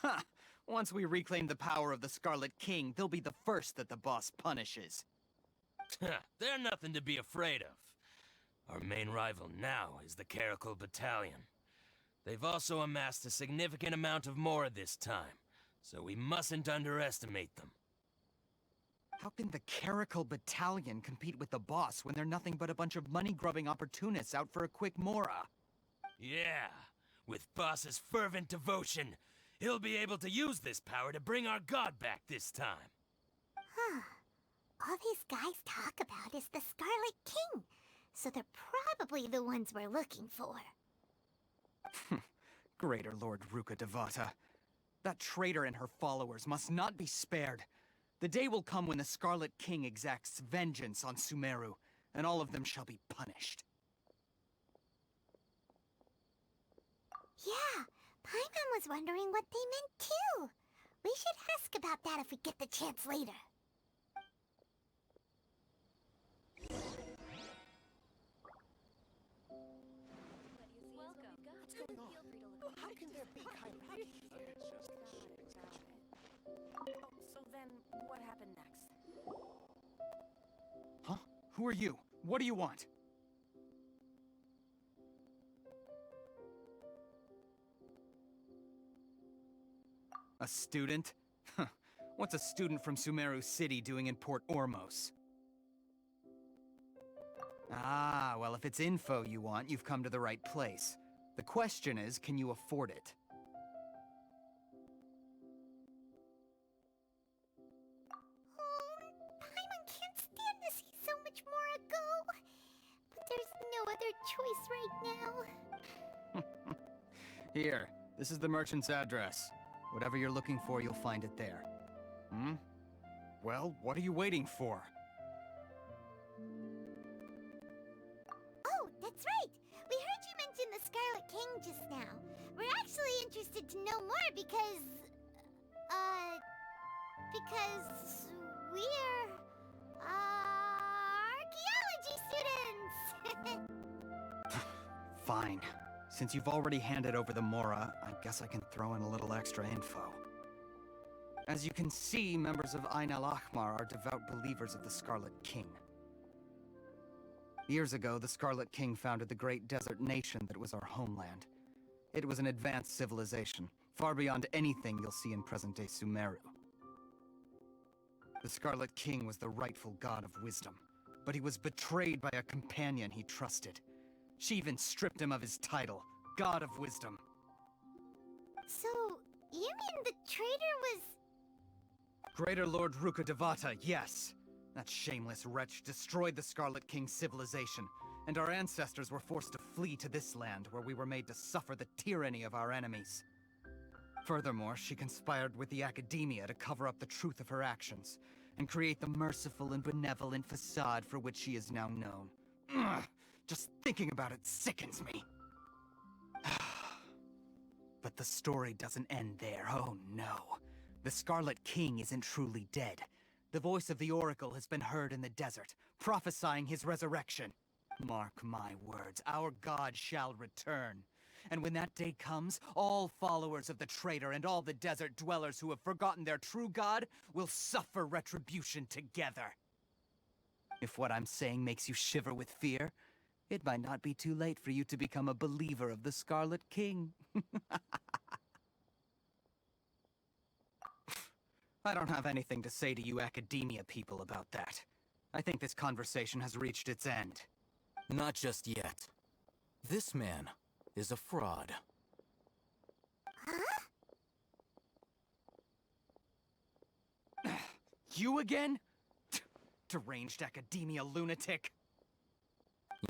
Ha! Once we reclaim the power of the Scarlet King, they'll be the first that the boss punishes. They're nothing to be afraid of. Our main rival now is the Caracal Battalion. They've also amassed a significant amount of Mora this time, so we mustn't underestimate them. How can the Caracal Battalion compete with the boss when they're nothing but a bunch of money-grubbing opportunists out for a quick Mora? Yeah, with boss's fervent devotion, he'll be able to use this power to bring our god back this time. Huh. All these guys talk about is the Scarlet King, so they're probably the ones we're looking for. Greater Lord Ruka Devata. That traitor and her followers must not be spared. The day will come when the Scarlet King exacts vengeance on Sumeru, and all of them shall be punished. Yeah, Paimon was wondering what they meant too. We should ask about that if we get the chance later. How can there be kind so then what happened next? Huh? Who are you? What do you want? A student? What's a student from Sumeru City doing in Port Ormos? Ah, well, if it's info you want, you've come to the right place. The question is, can you afford it? Paimon can't stand to see so much more go. But there's no other choice right now. Here, this is the merchant's address. Whatever you're looking for, you'll find it there. Hmm? Well, what are you waiting for? Oh, that's right! We heard you mention the Scarlet King just now. We're actually interested to know more because we're, archaeology students! Fine. Since you've already handed over the Mora, I guess I can throw in a little extra info. As you can see, members of Ain al-Ahmar are devout believers of the Scarlet King. Years ago, the Scarlet King founded the great desert nation that was our homeland. It was an advanced civilization, far beyond anything you'll see in present-day Sumeru. The Scarlet King was the rightful god of wisdom, but he was betrayed by a companion he trusted. She even stripped him of his title, God of Wisdom. So, you mean the traitor was... Greater Lord Ruka Devata, yes. That shameless wretch destroyed the Scarlet King's civilization, and our ancestors were forced to flee to this land where we were made to suffer the tyranny of our enemies. Furthermore, she conspired with the Academia to cover up the truth of her actions, and create the merciful and benevolent facade for which she is now known. Ugh, just thinking about it sickens me. But the story doesn't end there, oh no. The Scarlet King isn't truly dead. The voice of the Oracle has been heard in the desert, prophesying his resurrection. Mark my words, our god shall return. And when that day comes, all followers of the traitor and all the desert dwellers who have forgotten their true god will suffer retribution together. If what I'm saying makes you shiver with fear, it might not be too late for you to become a believer of the Scarlet King. I don't have anything to say to you academia people about that. I think this conversation has reached its end. Not just yet. This man is a fraud. You again? Deranged academia lunatic.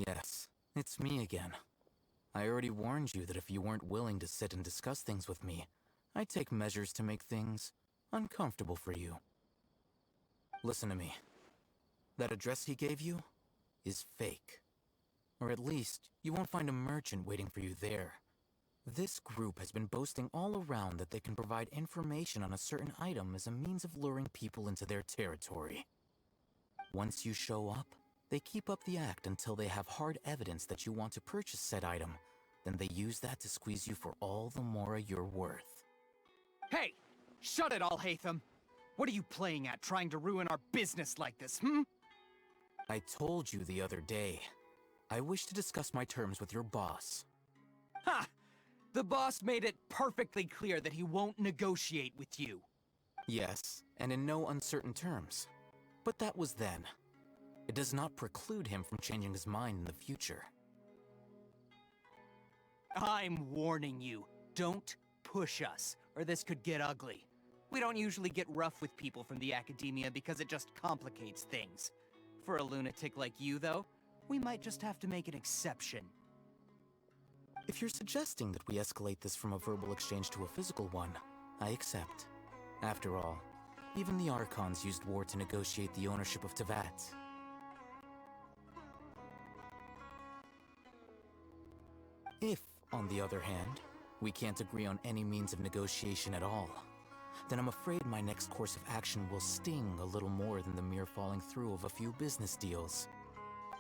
Yes, it's me again. I already warned you that if you weren't willing to sit and discuss things with me, I'd take measures to make things uncomfortable for you. Listen to me. That address he gave you is fake. Or at least, you won't find a merchant waiting for you there. This group has been boasting all around that they can provide information on a certain item as a means of luring people into their territory. Once you show up, they keep up the act until they have hard evidence that you want to purchase said item. Then they use that to squeeze you for all the more you're worth. Hey! Shut it all, Hatham! What are you playing at, trying to ruin our business like this, hmm? I told you the other day. I wish to discuss my terms with your boss. Ha! The boss made it perfectly clear that he won't negotiate with you. Yes, and in no uncertain terms. But that was then. It does not preclude him from changing his mind in the future. I'm warning you. Don't push us, or this could get ugly. We don't usually get rough with people from the academia because it just complicates things. For a lunatic like you, though, we might just have to make an exception. If you're suggesting that we escalate this from a verbal exchange to a physical one, I accept. After all, even the Archons used war to negotiate the ownership of Tevat. If, on the other hand, we can't agree on any means of negotiation at all, then I'm afraid my next course of action will sting a little more than the mere falling through of a few business deals.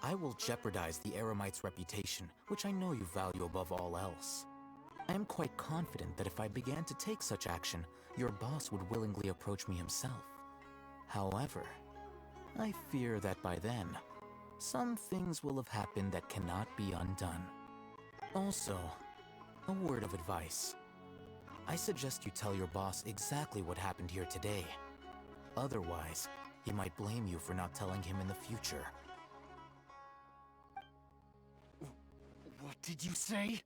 I will jeopardize the Eremite's reputation, which I know you value above all else. I am quite confident that if I began to take such action, your boss would willingly approach me himself. However, I fear that by then, some things will have happened that cannot be undone. Also, a word of advice. I suggest you tell your boss exactly what happened here today. Otherwise, he might blame you for not telling him in the future. What did you say?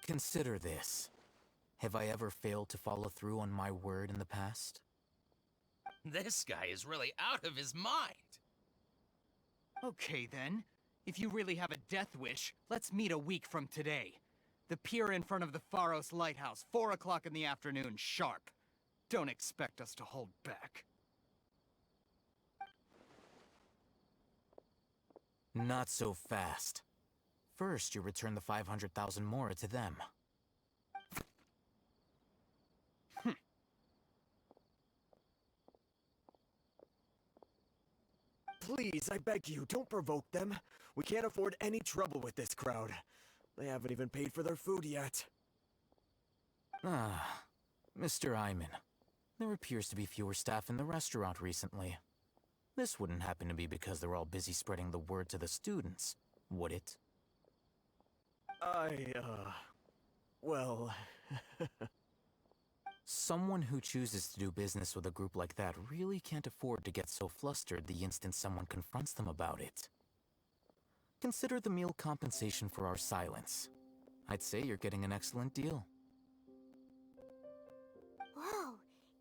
Consider this. Have I ever failed to follow through on my word in the past? This guy is really out of his mind. Okay then. If you really have a death wish, let's meet a week from today. The pier in front of the Pharos Lighthouse, 4 o'clock in the afternoon, sharp. Don't expect us to hold back. Not so fast. First, you return the 500,000 Mora to them. Please, I beg you, don't provoke them. We can't afford any trouble with this crowd. They haven't even paid for their food yet. Ah, Mr. Iman. There appears to be fewer staff in the restaurant recently. This wouldn't happen to be because they're all busy spreading the word to the students, would it? Well... Someone who chooses to do business with a group like that really can't afford to get so flustered the instant someone confronts them about it. Consider the meal compensation for our silence. I'd say you're getting an excellent deal. Whoa,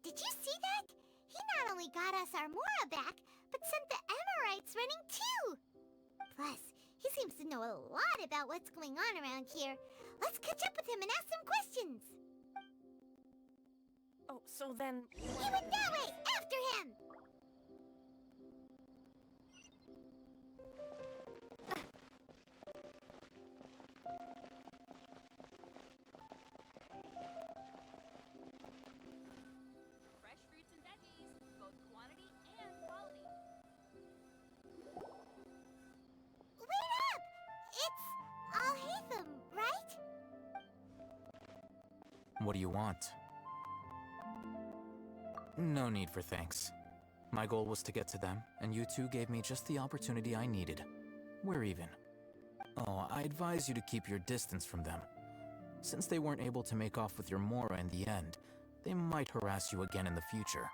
did you see that? He not only got us our Mora back, but sent the Emirites running too! Plus, he seems to know a lot about what's going on around here. Let's catch up with him and ask some questions! Oh, so then... He went that way! After him! Fresh fruits and veggies, both quantity and quality. Wait up! It's Al-Hatham, right? What do you want? No need for thanks. My goal was to get to them, and you two gave me just the opportunity I needed. We're even. Oh, I advise you to keep your distance from them. Since they weren't able to make off with your Mora in the end, they might harass you again in the future.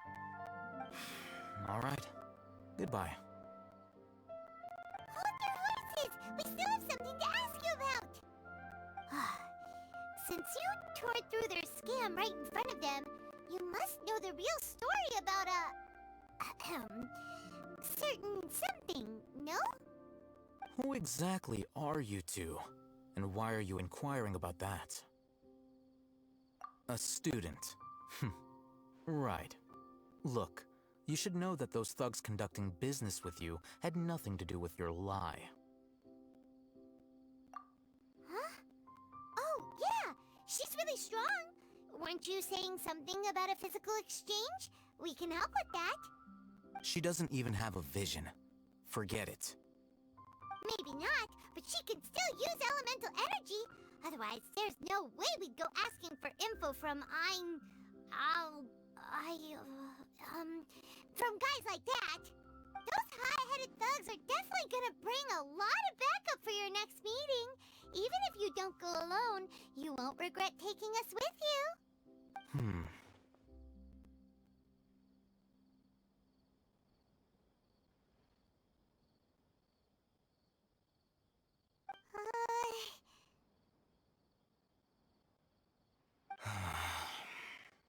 Alright. Goodbye. Hold your horses! We still have something to ask you about! Since you tore through their scam right in front of them, you must know the real story about certain something, no? Who exactly are you two? And why are you inquiring about that? A student. Right. Look, you should know that those thugs conducting business with you had nothing to do with your lie. Huh? Oh, yeah! She's really strong! Weren't you saying something about a physical exchange? We can help with that. She doesn't even have a vision. Forget it. Maybe not, but she can still use elemental energy. Otherwise, there's no way we'd go asking for info from from guys like that. Those high-headed thugs are definitely gonna bring a lot of backup for your next meeting. Even if you don't go alone, you won't regret taking us with you.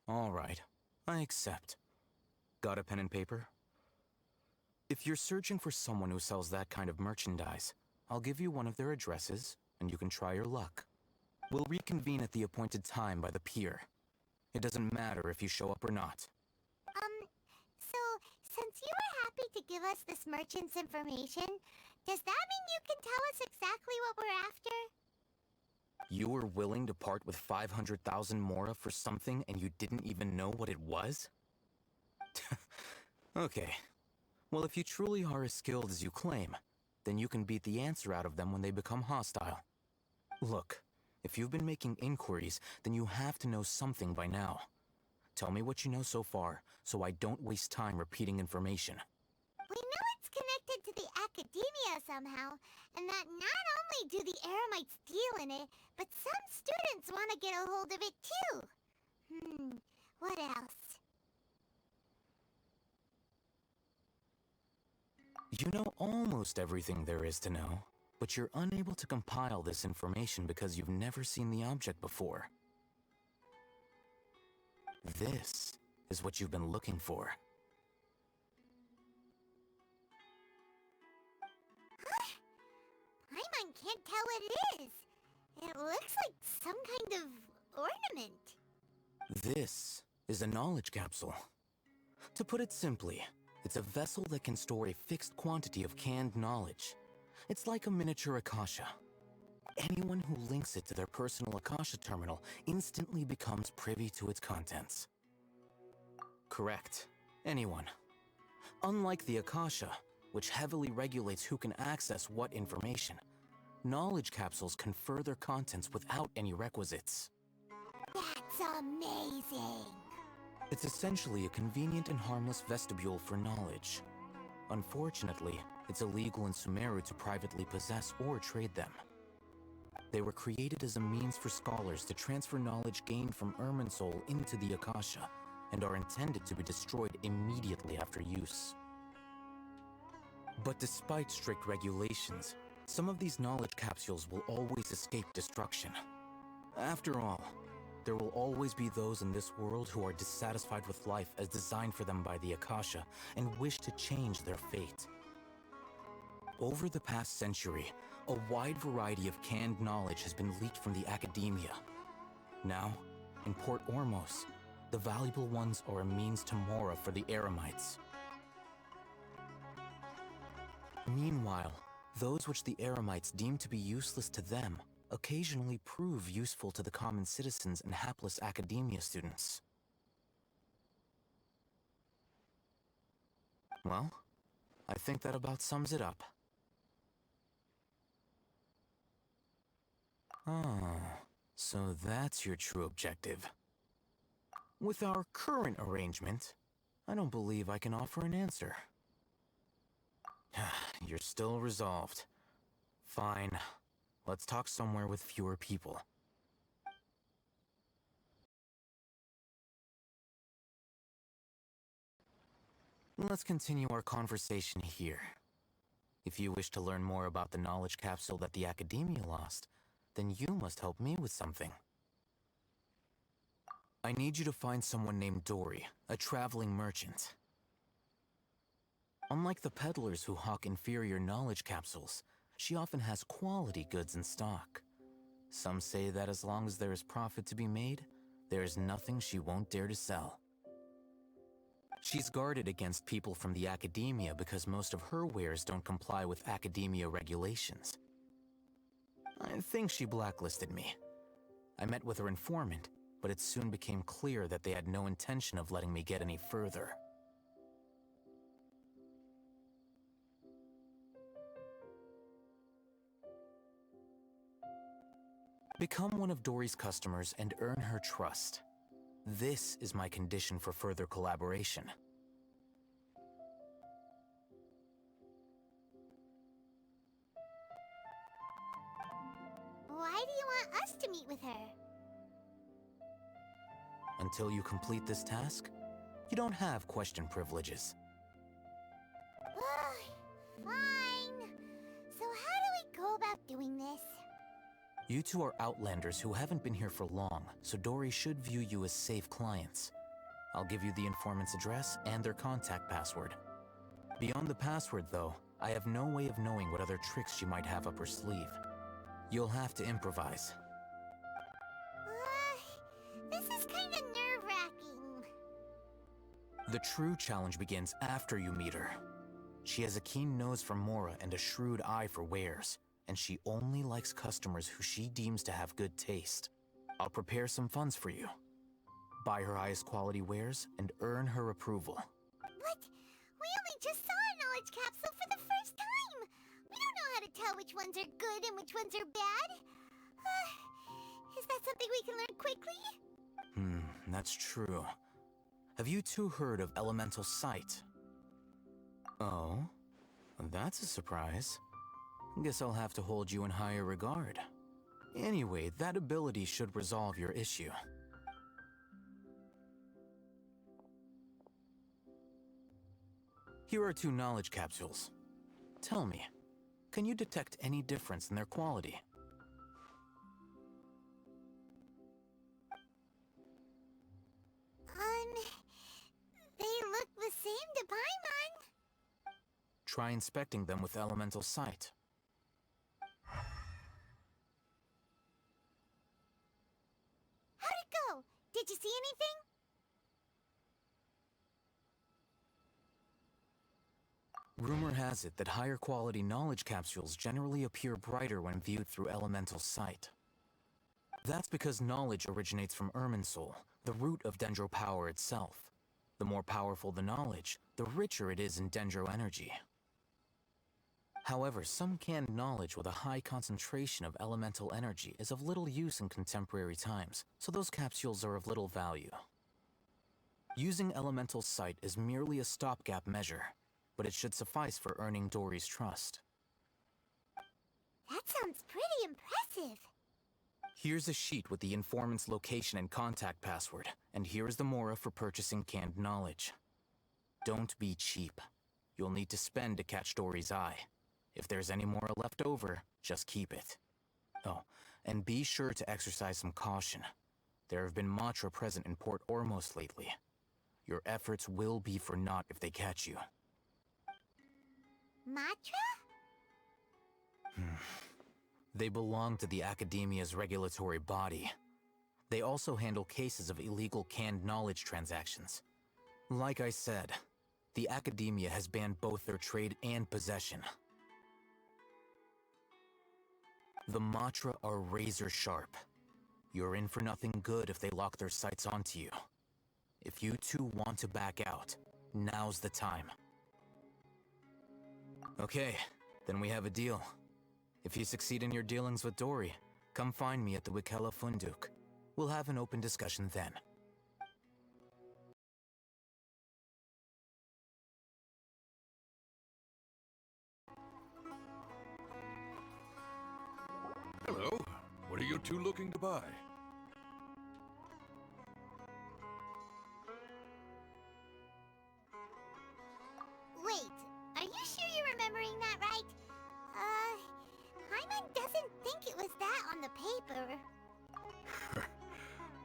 Alright, I accept. Got a pen and paper? If you're searching for someone who sells that kind of merchandise, I'll give you one of their addresses, and you can try your luck. We'll reconvene at the appointed time by the pier. It doesn't matter if you show up or not. So, since you were happy to give us this merchant's information, does that mean you can tell us exactly what we're after? You were willing to part with 500,000 Mora for something and you didn't even know what it was? Okay. Well, if you truly are as skilled as you claim, then you can beat the answer out of them when they become hostile. Look, if you've been making inquiries, then you have to know something by now. Tell me what you know so far, so I don't waste time repeating information. We know it's connected to the academia somehow, and that not only do the Eremites deal in it, but some students want to get a hold of it too. What else? You know almost everything there is to know, but you're unable to compile this information because you've never seen the object before. This is what you've been looking for. Paimon can't tell what it is. It looks like some kind of ornament. This is a knowledge capsule. To put it simply, it's a vessel that can store a fixed quantity of canned knowledge. It's like a miniature Akasha. Anyone who links it to their personal Akasha terminal instantly becomes privy to its contents. Correct. Anyone. Unlike the Akasha, which heavily regulates who can access what information, knowledge capsules confer their contents without any requisites. That's amazing! It's essentially a convenient and harmless vestibule for knowledge. Unfortunately, it's illegal in Sumeru to privately possess or trade them. They were created as a means for scholars to transfer knowledge gained from Irminsul into the Akasha, and are intended to be destroyed immediately after use. But despite strict regulations, some of these knowledge capsules will always escape destruction. After all, there will always be those in this world who are dissatisfied with life as designed for them by the Akasha and wish to change their fate. Over the past century, a wide variety of canned knowledge has been leaked from the academia. Now, in Port Ormos, the valuable ones are a means to Mora for the Eremites. Meanwhile, those which the Eremites deem to be useless to them occasionally prove useful to the common citizens and hapless academia students. Well, I think that about sums it up. Ah, so that's your true objective. With our current arrangement, I don't believe I can offer an answer. You're still resolved. Fine. Let's talk somewhere with fewer people. Let's continue our conversation here. If you wish to learn more about the knowledge capsule that the Academia lost, then you must help me with something. I need you to find someone named Dory, a traveling merchant. Unlike the peddlers who hawk inferior knowledge capsules, she often has quality goods in stock. Some say that as long as there is profit to be made, there is nothing she won't dare to sell. She's guarded against people from the Academia because most of her wares don't comply with Academia regulations. I think she blacklisted me. I met with her informant, but it soon became clear that they had no intention of letting me get any further. Become one of Dory's customers and earn her trust. This is my condition for further collaboration. Why do you want us to meet with her? Until you complete this task, you don't have question privileges. Fine. So how do we go about doing this? You two are outlanders who haven't been here for long, so Dory should view you as safe clients. I'll give you the informant's address and their contact password. Beyond the password, though, I have no way of knowing what other tricks she might have up her sleeve. You'll have to improvise. This is kind of nerve-wracking. The true challenge begins after you meet her. She has a keen nose for Mora and a shrewd eye for wares, and she only likes customers who she deems to have good taste. I'll prepare some funds for you. Buy her highest quality wares and earn her approval. But we only just saw a knowledge capsule for the first time. We don't know how to tell which ones are good and which ones are bad. Is that something we can learn quickly? That's true. Have you two heard of elemental sight? Oh, that's a surprise. Guess I'll have to hold you in higher regard. Anyway, that ability should resolve your issue. Here are 2 knowledge capsules. Tell me, can you detect any difference in their quality? They look the same to Paimon. Try inspecting them with elemental sight. How'd it go? Did you see anything? Rumor has it that higher quality knowledge capsules generally appear brighter when viewed through elemental sight. That's because knowledge originates from Irminsul, the root of Dendro power itself. The more powerful the knowledge, the richer it is in Dendro energy. However, some canned knowledge with a high concentration of elemental energy is of little use in contemporary times, so those capsules are of little value. Using elemental sight is merely a stopgap measure, but it should suffice for earning Dory's trust. That sounds pretty impressive. Here's a sheet with the informant's location and contact password, and here's the Mora for purchasing canned knowledge. Don't be cheap. You'll need to spend to catch Dory's eye. If there's any Mora left over, just keep it. Oh, and be sure to exercise some caution. There have been Matra present in Port Ormos lately. Your efforts will be for naught if they catch you. Matra? They belong to the Academia's regulatory body. They also handle cases of illegal canned knowledge transactions. Like I said, the Academia has banned both their trade and possession. The Matra are razor sharp. You're in for nothing good if they lock their sights onto you. If you two want to back out, now's the time. Okay, then we have a deal. If you succeed in your dealings with Dory, come find me at the Wikela Funduk. We'll have an open discussion then. two looking to buy? Wait, are you sure you're remembering that right? Hyman doesn't think it was that on the paper.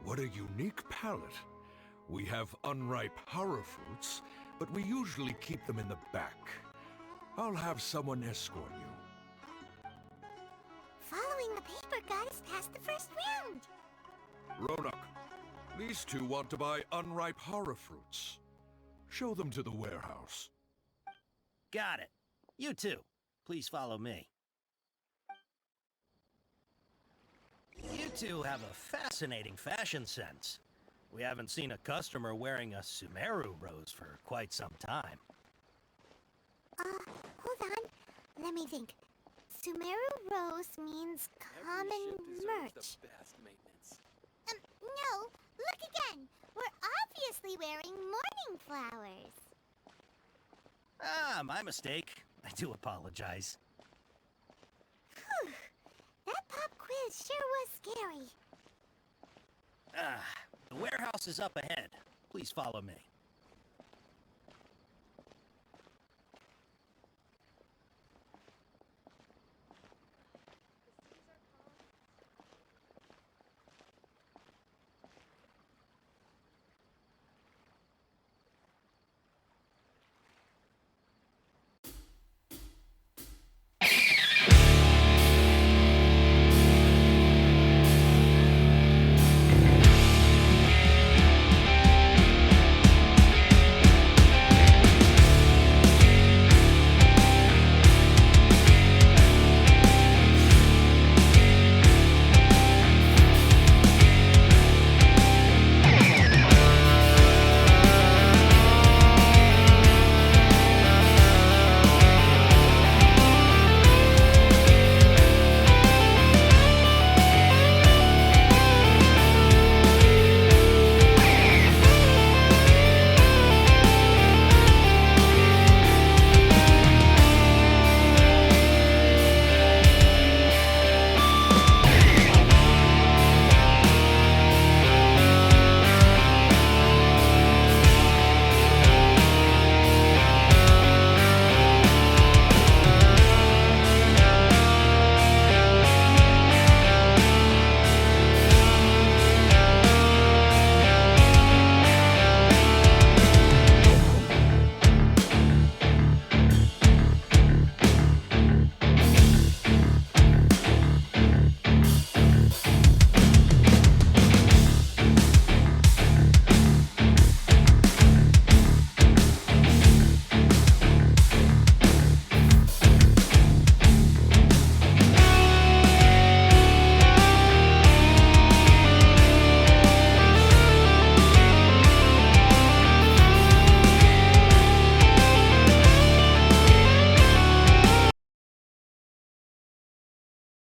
What a unique palate. We have unripe horror fruits, but we usually keep them in the back. I'll have someone escort you. Following the paper got us past the first round. Ronak, these two want to buy unripe horror fruits. Show them to the warehouse. Got it. You two, please follow me. You two have a fascinating fashion sense. We haven't seen a customer wearing a Sumeru rose for quite some time. Hold on. Let me think. Sumeru rose means common merch. No, look again. We're obviously wearing morning flowers. Ah, my mistake. I do apologize. Whew. That pop quiz sure was scary. Ah, the warehouse is up ahead. Please follow me.